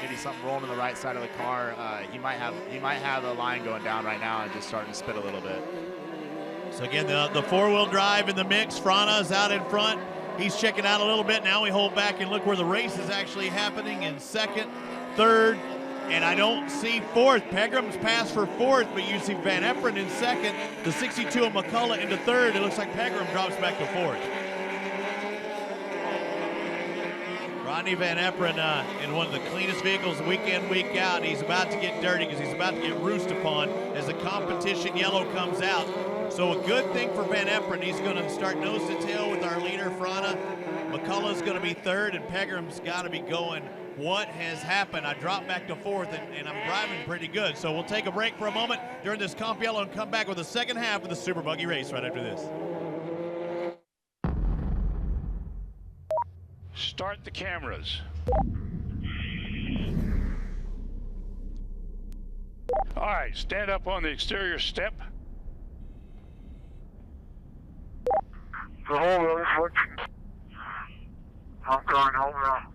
Maybe something rolling on the right side of the car. He might have a line going down right now and just starting to spit a little bit. So again, the four-wheel drive in the mix. Frana is out in front. He's checking out a little bit. Now we hold back and look where the race is actually happening in second, third, and I don't see fourth. Pegram's passed for fourth, but you see Van Eperen in second, the 62 of McCullough into third. It looks like Pegram drops back to fourth. Rodney Van Eperen in one of the cleanest vehicles week in, week out. He's about to get dirty because he's about to get roosted upon as the competition yellow comes out. So a good thing for Van Eperen. He's going to start nose to tail with our leader, Frana. McCullough's going to be third, and Pegram's got to be going, what has happened? I dropped back to fourth, and I'm driving pretty good. So we'll take a break for a moment during this Comp Yellow and come back with the second half of the Super Buggy race right after this. Start the cameras. All right, stand up on the exterior step. The whole wheel is working. I'm going home now.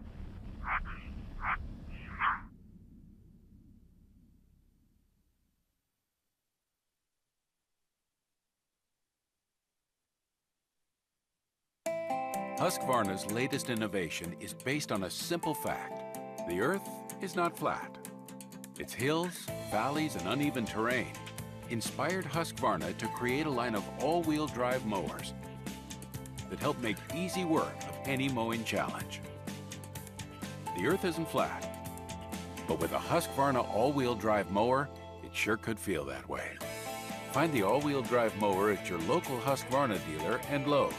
Husqvarna's latest innovation is based on a simple fact. The Earth is not flat. Its hills, valleys, and uneven terrain inspired Husqvarna to create a line of all-wheel drive mowers that help make easy work of any mowing challenge. The Earth isn't flat, but with a Husqvarna all-wheel drive mower, it sure could feel that way. Find the all-wheel drive mower at your local Husqvarna dealer and Lowe's.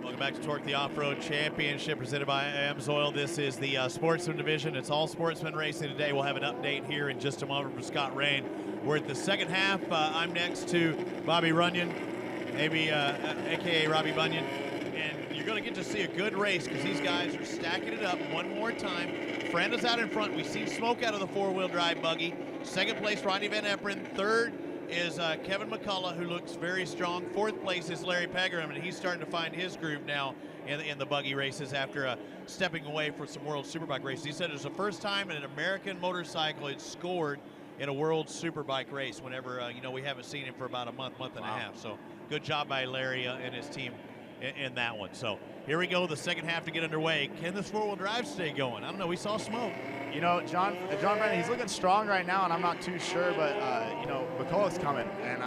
Welcome back to Torque, the Off-Road Championship presented by AMSOIL. This is the Sportsman Division. It's all sportsman racing today. We'll have an update here in just a moment from Scott Rain. We're at the second half. I'm next to Bobby Runyon, maybe a.k.a. Robbie Bunyan. And you're going to get to see a good race because these guys are stacking it up one more time. Franda's out in front. We see smoke out of the four-wheel drive buggy. Second place, Rodney Van Eperen. Third is Kevin McCullough, who looks very strong. Fourth place is Larry Pegram, and he's starting to find his groove now in the buggy races after stepping away for some World Superbike races. He said it was the first time an American motorcycle had scored in a World Superbike race whenever, we haven't seen him for about a month and a half. So good job by Larry and his team in that one. So here we go, the second half to get underway. Can this four-wheel drive stay going? I don't know. We saw smoke. You know, John Brennan, he's looking strong right now, and I'm not too sure, but, McCullough's coming, and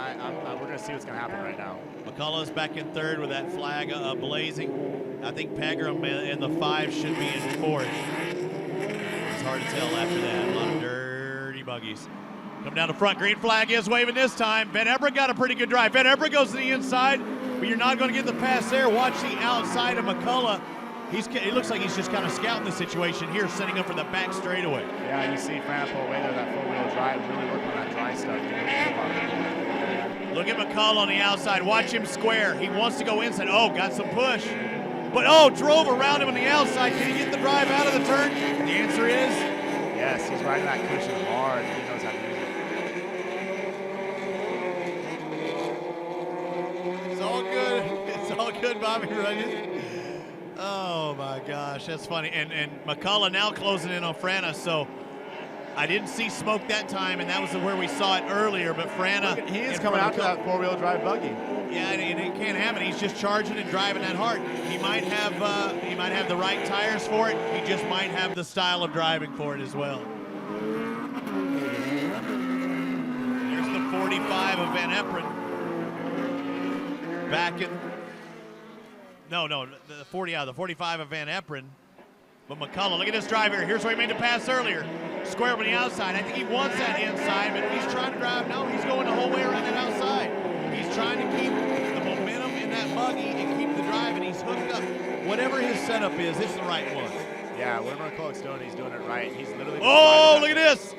we're going to see what's going to happen right now. McCullough's back in third with that flag blazing. I think Pegram in the 5 should be in fourth. It's hard to tell after that. A lot of dirty buggies. Come down the front. Green flag is waving this time. Van Eperen got a pretty good drive. Van Eperen goes to the inside, but you're not going to get the pass there. Watch the outside of McCullough. It looks like he's just kind of scouting the situation here, setting up for the back straightaway. Yeah, you see Fran pull away there, that four-wheel drive, really working on that dry stuff. Look at McCullough on the outside. Watch him square. He wants to go inside. Oh, got some push. But, drove around him on the outside. Can he get the drive out of the turn? The answer is yes, he's riding that cushion hard. He knows how to use it. It's all good. It's all good, Bobby Runyon. Oh my gosh, that's funny. And McCullough now closing in on Frana, so I didn't see smoke that time, and that was where we saw it earlier, but Frana... He is coming out to that four-wheel drive buggy. Yeah, and it can't happen. He's just charging and driving that hard. He might have the right tires for it. He just might have the style of driving for it as well. There's the 45 of Van Eperen. Back in, the 45 of Van Eperen. But McCullough, look at this drive here. Here's where he made the pass earlier. Square up on the outside. I think he wants that inside, but he's trying to drive. No, he's going the whole way around that outside. He's trying to keep the momentum in that buggy and keep the drive, and he's hooked up. Whatever his setup is, it's the right one. Yeah, whatever McCullough's doing, he's doing it right. He's literally. Oh, look at this.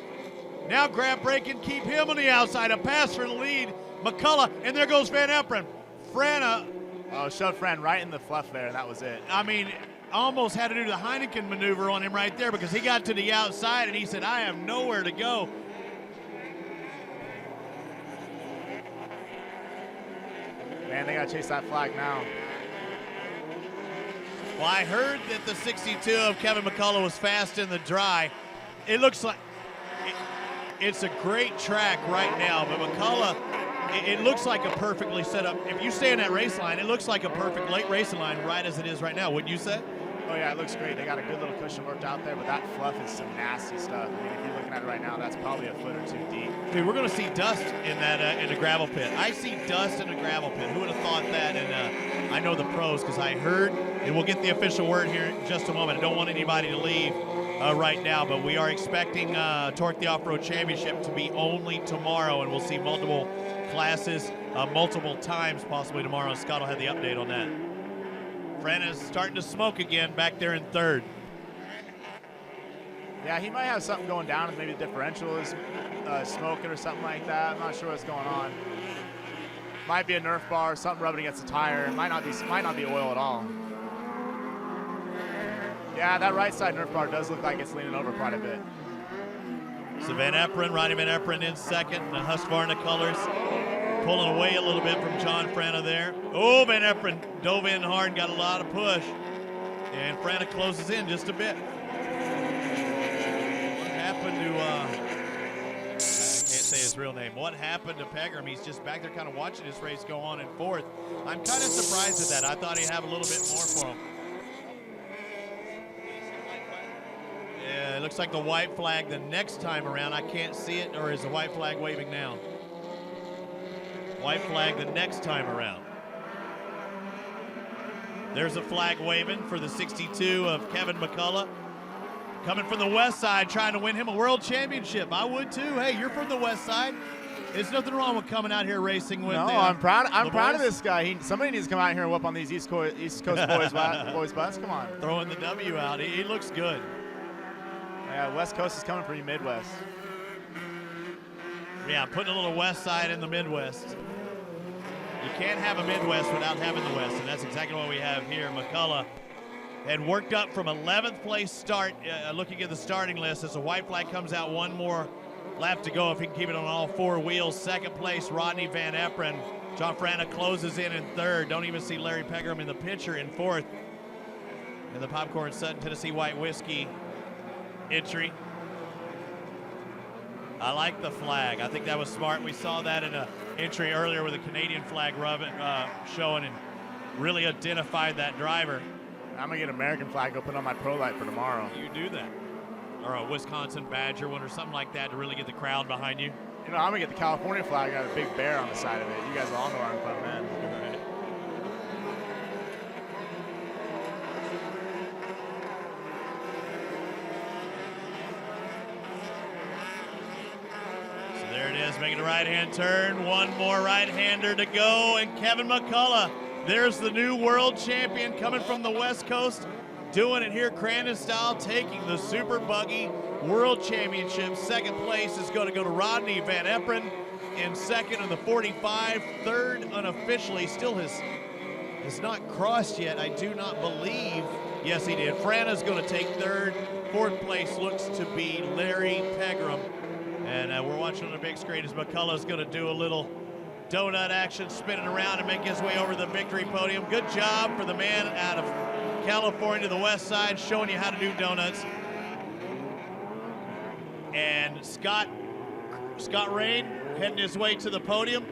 Now grab break and keep him on the outside. A pass for the lead. McCullough, and there goes Van Eperen. Frana. Oh, shoved Fran right in the fluff there, and that was it. I mean, almost had to do the Heineken maneuver on him right there because he got to the outside and he said, I have nowhere to go. Man, they got to chase that flag now. Well, I heard that the 62 of Kevin McCullough was fast in the dry. It looks like it's a great track right now, but McCullough, it looks like a perfectly set up. If you stay in that race line, it looks like a perfect late racing line right as it is right now, wouldn't you say? Oh yeah, it looks great. They got a good little cushion worked out there, but that fluff is some nasty stuff. I mean, if you're looking at it right now, that's probably a foot or two deep. Dude, we're going to see dust in that in the gravel pit. I see dust in the gravel pit. Who would have thought that? And I know the pros because I heard, and we'll get the official word here in just a moment. I don't want anybody to leave right now, but we are expecting Torc the Off-Road Championship to be only tomorrow, and we'll see multiple classes multiple times possibly tomorrow, and Scott will have the update on that. Fran is starting to smoke again back there in third. Yeah, he might have something going down, and maybe the differential is smoking or something like that. I'm not sure what's going on. Might be a Nerf bar, something rubbing against the tire. It might not be oil at all. Yeah, that right side Nerf bar does look like it's leaning over quite a bit. So Van Eperen, Ronnie Van Eperen in second, the Husqvarna colors. Pulling away a little bit from John Frana there. Oh, Van Eperen dove in hard, got a lot of push. And Frana closes in just a bit. What happened to, I can't say his real name. What happened to Pegram? He's just back there kind of watching this race go on in fourth. I'm kind of surprised at that. I thought he'd have a little bit more for him. Yeah, it looks like the white flag the next time around. I can't see it, or is the white flag waving now? White flag the next time around. There's a flag waving for the 62 of Kevin McCullough. Coming from the west side, trying to win him a world championship. I would too. Hey, you're from the west side. There's nothing wrong with coming out here racing with. No, I'm proud of this guy. Somebody needs to come out here and whoop on these East Coast boys butts. Come on. Throwing the W out. He looks good. Yeah, West Coast is coming for you Midwest. Yeah, putting a little west side in the Midwest. You can't have a Midwest without having the West, and that's exactly what we have here. McCullough had worked up from 11th place start, looking at the starting list as the white flag comes out, one more lap to go if he can keep it on all four wheels. Second place, Rodney Van Eperen. John Frana closes in third. Don't even see Larry Pegram in the picture in fourth. And the Popcorn Sutton Tennessee White Whiskey entry. I like the flag. I think that was smart. We saw that in an entry earlier with the Canadian flag showing and really identified that driver. I'm going to get American flag, go put on my Pro Light for tomorrow. You do that. Or a Wisconsin Badger one or something like that to really get the crowd behind you. You know, I'm going to get the California flag. I got a big bear on the side of it. You guys all know where I'm from, man. Right. There it is, making a right-hand turn. One more right-hander to go, and Kevin McCullough, there's the new world champion coming from the West Coast, doing it here Crandon style, taking the Super Buggy World Championship. Second place is going to go to Rodney Van Eperen in second in the 45. Third unofficially, still has not crossed yet, I do not believe. Yes, he did. Frana's going to take third. Fourth place looks to be Larry Pegram. And we're watching on the big screen as McCullough's going to do a little donut action, spinning around and make his way over the victory podium. Good job for the man out of California, the west side, showing you how to do donuts. And Scott Rain heading his way to the podium.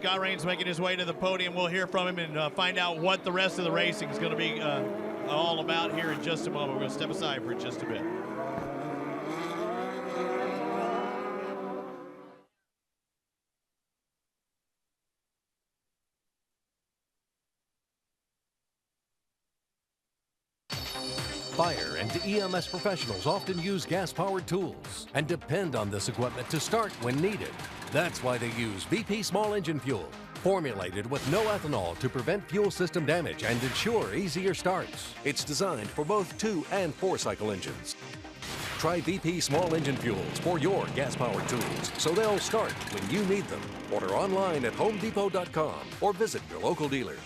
Scott Rain's making his way to the podium. We'll hear from him and find out what the rest of the racing is going to be all about here in just a moment. We're going to step aside for just a bit. Fire and EMS professionals often use gas-powered tools and depend on this equipment to start when needed. That's why they use VP small engine fuel, formulated with no ethanol to prevent fuel system damage and ensure easier starts. It's designed for both 2- and 4-cycle engines. Try VP small engine fuels for your gas-powered tools so they'll start when you need them. Order online at homedepot.com or visit your local dealer.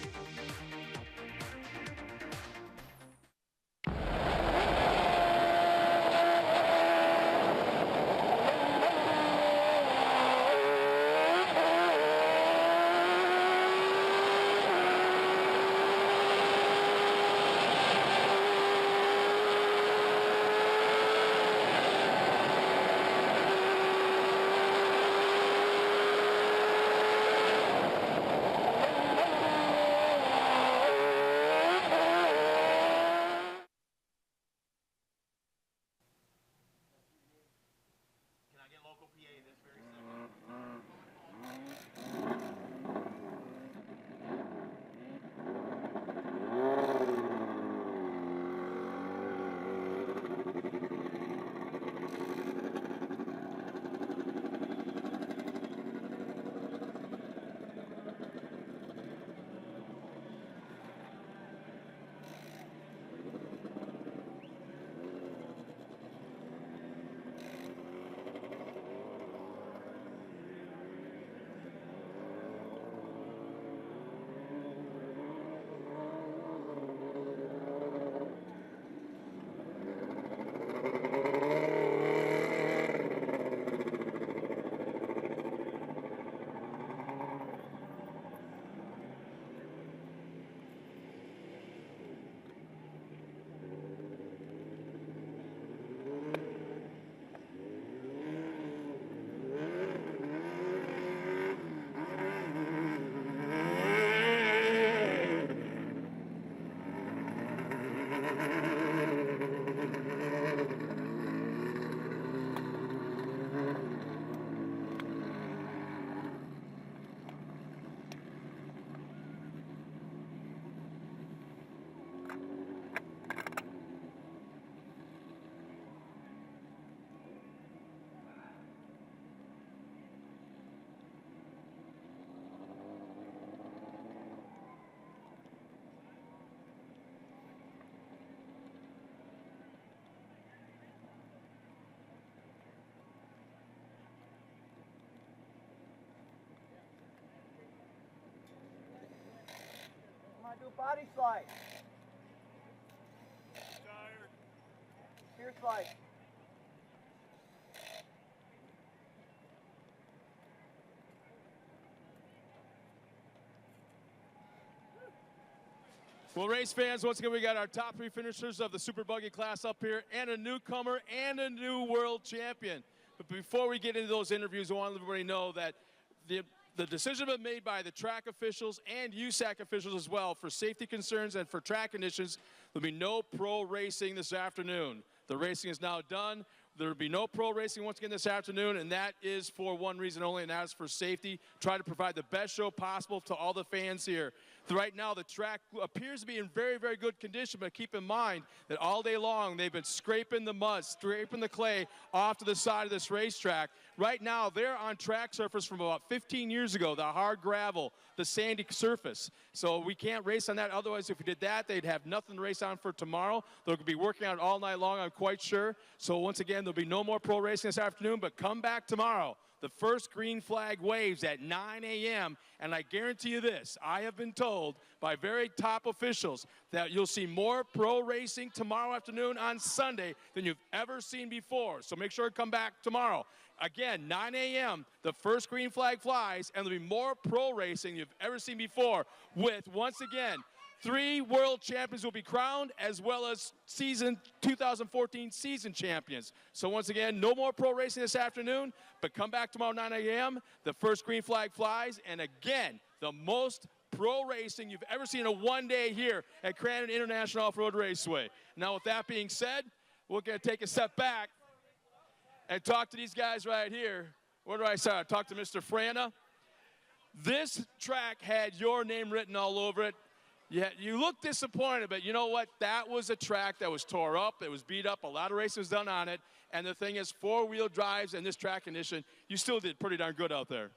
Do body slide. Tired. Steer slide. Well, race fans, once again, we got our top 3 finishers of the Super Buggy class up here, and a newcomer and a new world champion. But before we get into those interviews, I want to let everybody know that the decision was made by the track officials and USAC officials as well for safety concerns and for track conditions. There'll be no pro racing this afternoon. The racing is now done. There will be no pro racing once again this afternoon, and that is for one reason only, and that is for safety. Try to provide the best show possible to all the fans here. Right now, the track appears to be in very, very good condition, but keep in mind that all day long they've been scraping the mud, scraping the clay off to the side of this racetrack. Right now, they're on track surface from about 15 years ago, the hard gravel, the sandy surface. So we can't race on that. Otherwise, if we did that, they'd have nothing to race on for tomorrow. They'll be working on it all night long, I'm quite sure. So once again, there'll be no more pro racing this afternoon, but come back tomorrow. The first green flag waves at 9 a.m., and I guarantee you this, I have been told by very top officials that you'll see more pro racing tomorrow afternoon on Sunday than you've ever seen before. So make sure to come back tomorrow. Again, 9 a.m., the first green flag flies, and there'll be more pro racing you've ever seen before with, once again, 3 world champions will be crowned, as well as season 2014 season champions. So once again, no more pro racing this afternoon, but come back tomorrow 9 a.m. The first green flag flies, and again, the most pro racing you've ever seen in a one-day here at Crandon International Off-Road Raceway. Now, with that being said, we're going to take a step back and talk to these guys right here. Where do I start? Talk to Mr. Frana. This track had your name written all over it. You look disappointed, but you know what? That was a track that was tore up. It was beat up. A lot of racing was done on it. And the thing is, 4-wheel drives and this track condition, you still did pretty darn good out there.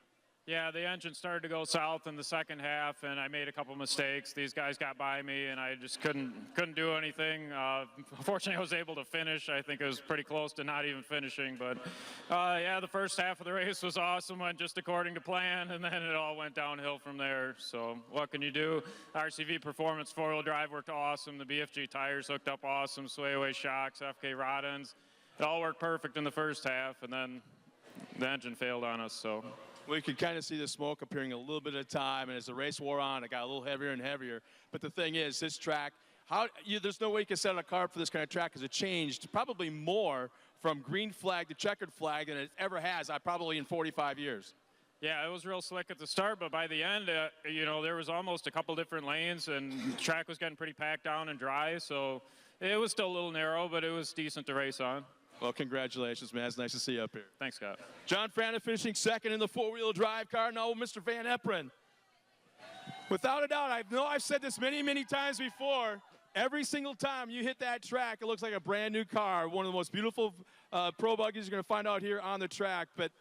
Yeah, the engine started to go south in the second half, and I made a couple mistakes. These guys got by me, and I just couldn't do anything. Fortunately, I was able to finish. I think it was pretty close to not even finishing. But, yeah, the first half of the race was awesome, went just according to plan, and then it all went downhill from there. So what can you do? RCV Performance 4-wheel drive worked awesome. The BFG tires hooked up awesome. Sway-away shocks, FK rod ends. It all worked perfect in the first half, and then the engine failed on us. So we could kind of see the smoke appearing a little bit at a time, and as the race wore on, it got a little heavier and heavier. But the thing is, this track, there's no way you can set a car for this kind of track, because it changed probably more from green flag to checkered flag than it ever has, probably in 45 years. Yeah, it was real slick at the start, but by the end, you know, there was almost a couple different lanes, and the track was getting pretty packed down and dry, so it was still a little narrow, but it was decent to race on. Well, congratulations, man. It's nice to see you up here. Thanks, Scott. John Frana finishing second in the 4-wheel drive car. Now, Mr. Van Eperen. Without a doubt, I know I've said this many, many times before. Every single time you hit that track, it looks like a brand new car. One of the most beautiful pro buggies you're going to find out here on the track. But,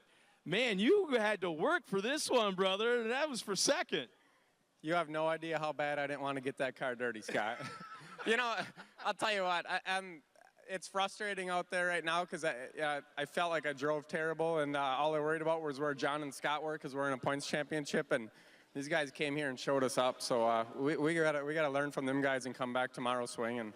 man, you had to work for this one, brother, and that was for second. You have no idea how bad I didn't want to get that car dirty, Scott. You know, I'll tell you what, it's frustrating out there right now, because I felt like I drove terrible, and all I worried about was where John and Scott were, because we're in a points championship, and these guys came here and showed us up. So we gotta learn from them guys and come back tomorrow swinging.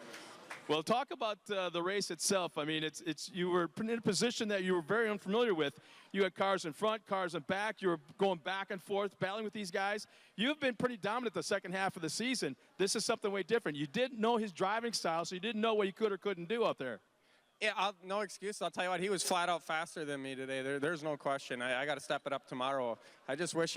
Well, talk about the race itself. I mean, you were in a position that you were very unfamiliar with. You had cars in front, cars in back. You were going back and forth, battling with these guys. You've been pretty dominant the second half of the season. This is something way different. You didn't know his driving style, so you didn't know what you could or couldn't do out there. Yeah, no excuse. I'll tell you what, he was flat out faster than me today. There's no question. I got to step it up tomorrow. I just wish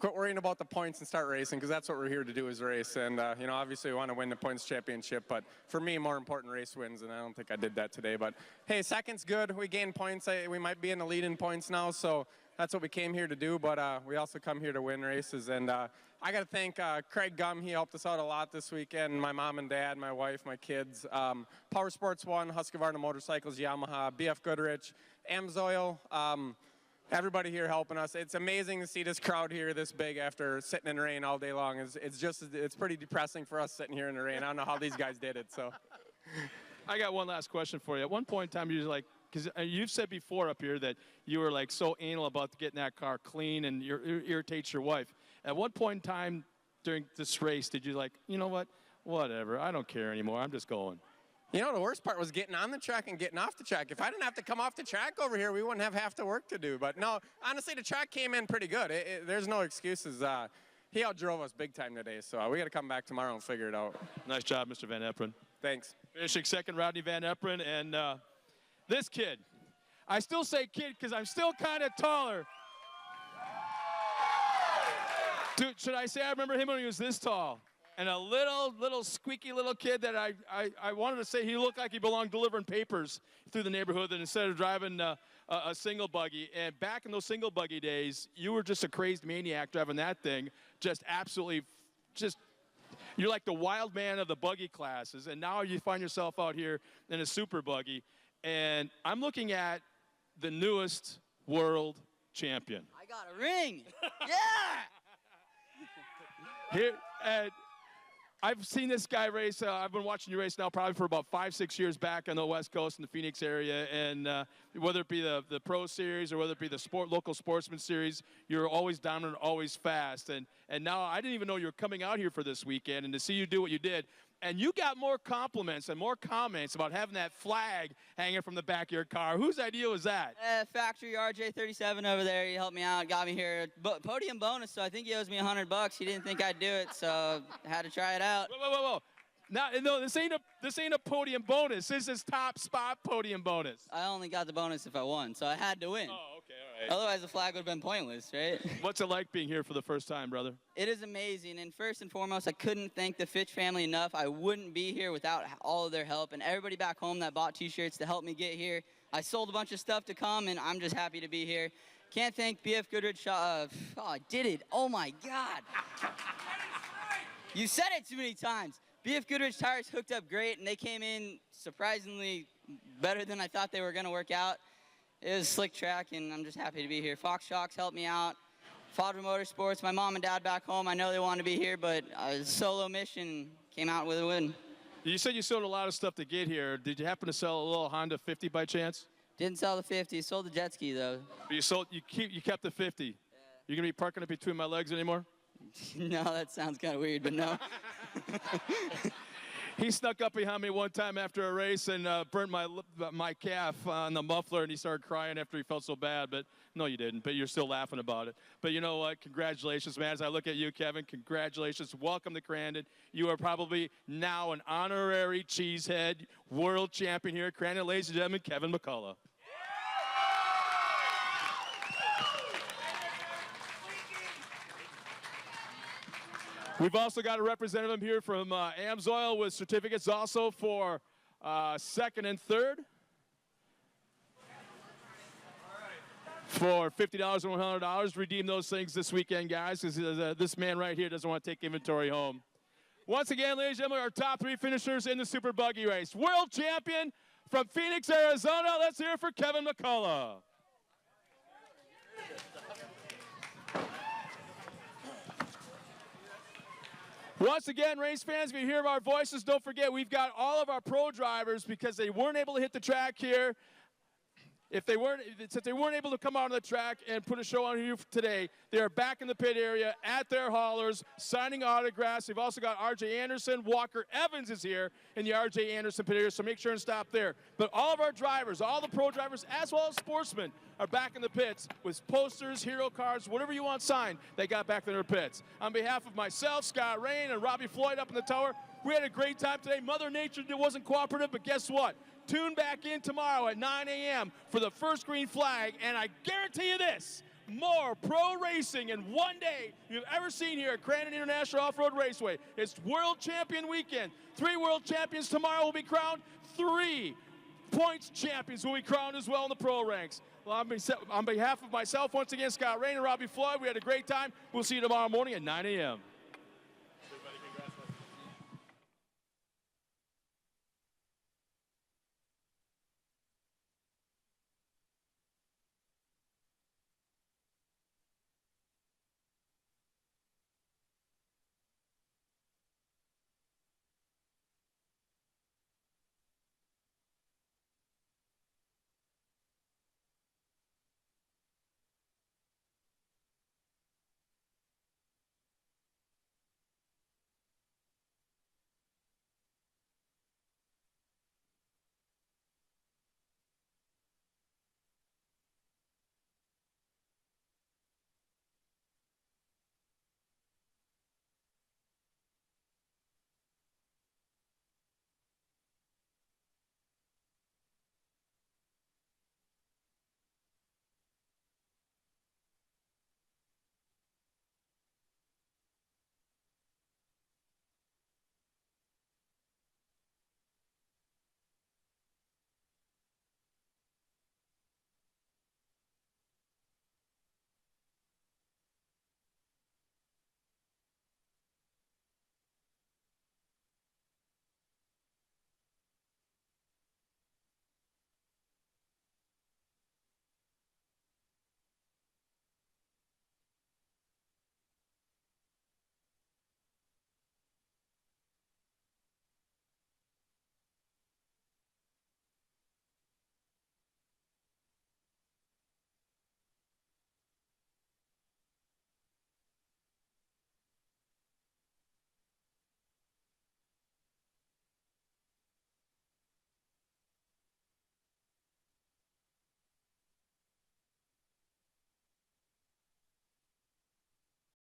quit worrying about the points and start racing, because that's what we're here to do, is race. And, obviously we want to win the points championship, but for me, more important, race wins, and I don't think I did that today. But, hey, second's good. We gained points. We might be in the lead in points now, so that's what we came here to do, but we also come here to win races. And I got to thank Craig Gum. He helped us out a lot this weekend. My mom and dad, my wife, my kids. Power Sports 1, Husqvarna Motorcycles, Yamaha, BF Goodrich, Amsoil. Everybody here helping us. It's amazing to see this crowd here this big after sitting in the rain all day long. It's pretty depressing for us sitting here in the rain. I don't know how these guys did it. So, I got one last question for you. At one point in time, you were like, because you've said before up here that you were like so anal about getting that car clean and it irritates your wife. At one point in time during this race, did you like, you know what, whatever, I don't care anymore, I'm just going? You know, the worst part was getting on the track and getting off the track. If I didn't have to come off the track over here, we wouldn't have half the work to do. But no, honestly, the track came in pretty good. There's no excuses. He outdrove us big time today, so we got to come back tomorrow and figure it out. Nice job, Mr. Van Eperen. Thanks. Finishing second, Rodney Van Eperen, and this kid. I still say kid because I'm still kind of taller. Dude, should I say I remember him when he was this tall? And a little squeaky little kid that I wanted to say he looked like he belonged delivering papers through the neighborhood, and instead of driving a single buggy. And back in those single buggy days, you were just a crazed maniac driving that thing, just absolutely, you're like the wild man of the buggy classes. And now you find yourself out here in a super buggy. And I'm looking at the newest world champion. I got a ring. Yeah! Here, I've seen this guy race. I've been watching you race now probably for about 5-6 years back on the West Coast in the Phoenix area. And whether it be the Pro Series or whether it be the local Sportsman Series, you're always dominant, always fast. And now I didn't even know you were coming out here for this weekend. And to see you do what you did, And you got more compliments and more comments about having that flag hanging from the back of your car. Whose idea was that? Factory RJ37 over there. He helped me out, got me here. Podium bonus, so I think he owes me $100. He didn't think I'd do it, so I had to try it out. Whoa. No, this ain't a podium bonus. This is top spot podium bonus. I only got the bonus if I won, so I had to win. Oh, okay, all right. Otherwise, the flag would have been pointless, right? What's it like being here for the first time, brother? It is amazing, and first and foremost, I couldn't thank the Fitch family enough. I wouldn't be here without all of their help, and everybody back home that bought T-shirts to help me get here. I sold a bunch of stuff to come, and I'm just happy to be here. Can't thank BF Goodrich. Oh, I did it. Oh, my God. You said it too many times. BF Goodrich tires hooked up great, and they came in surprisingly better than I thought they were going to work out. It was a slick track, and I'm just happy to be here. Fox Shocks helped me out. Father Motorsports, my mom and dad back home, I know they wanted to be here, but solo mission came out with a win. You said you sold a lot of stuff to get here. Did you happen to sell a little Honda 50 by chance? Didn't sell the 50, sold the jet ski, though. But you kept the 50. Yeah. You're going to be parking it between my legs anymore? No, that sounds kind of weird, but no. He snuck up behind me one time after a race and burnt my calf on the muffler, and he started crying after he felt so bad. But no, you didn't. But you're still laughing about it. But you know what? Congratulations, man. As I look at you, Kevin, congratulations. Welcome to Crandon. You are probably now an honorary cheesehead world champion here at Crandon. Ladies and gentlemen, Kevin McCullough. We've also got a representative here from AMSOIL with certificates also for second and third. For $50 and $100. Redeem those things this weekend, guys, because this man right here doesn't want to take inventory home. Once again, ladies and gentlemen, our top three finishers in the Super Buggy race. World champion from Phoenix, Arizona. Let's hear it for Kevin McCullough. Once again, race fans, if you hear our voices, don't forget we've got all of our pro drivers because they weren't able to hit the track here. Since they weren't able to come out on the track and put a show on here today, they are back in the pit area at their haulers, signing autographs. We've also got R.J. Anderson. Walker Evans is here in the R.J. Anderson pit area, so make sure and stop there. But all of our drivers, all the pro drivers, as well as sportsmen, are back in the pits with posters, hero cards, whatever you want signed, they got back in their pits. On behalf of myself, Scott Rain, and Robbie Floyd up in the tower, we had a great time today. Mother Nature wasn't cooperative, but guess what? Tune back in tomorrow at 9 a.m. for the first green flag, and I guarantee you this, more pro racing in one day you've ever seen here at Crandon International Off-Road Raceway. It's World Champion Weekend. 3 world champions tomorrow will be crowned. 3 points champions will be crowned as well in the pro ranks. Well, on behalf of myself, once again, Scott Rain and Robbie Floyd, we had a great time. We'll see you tomorrow morning at 9 a.m.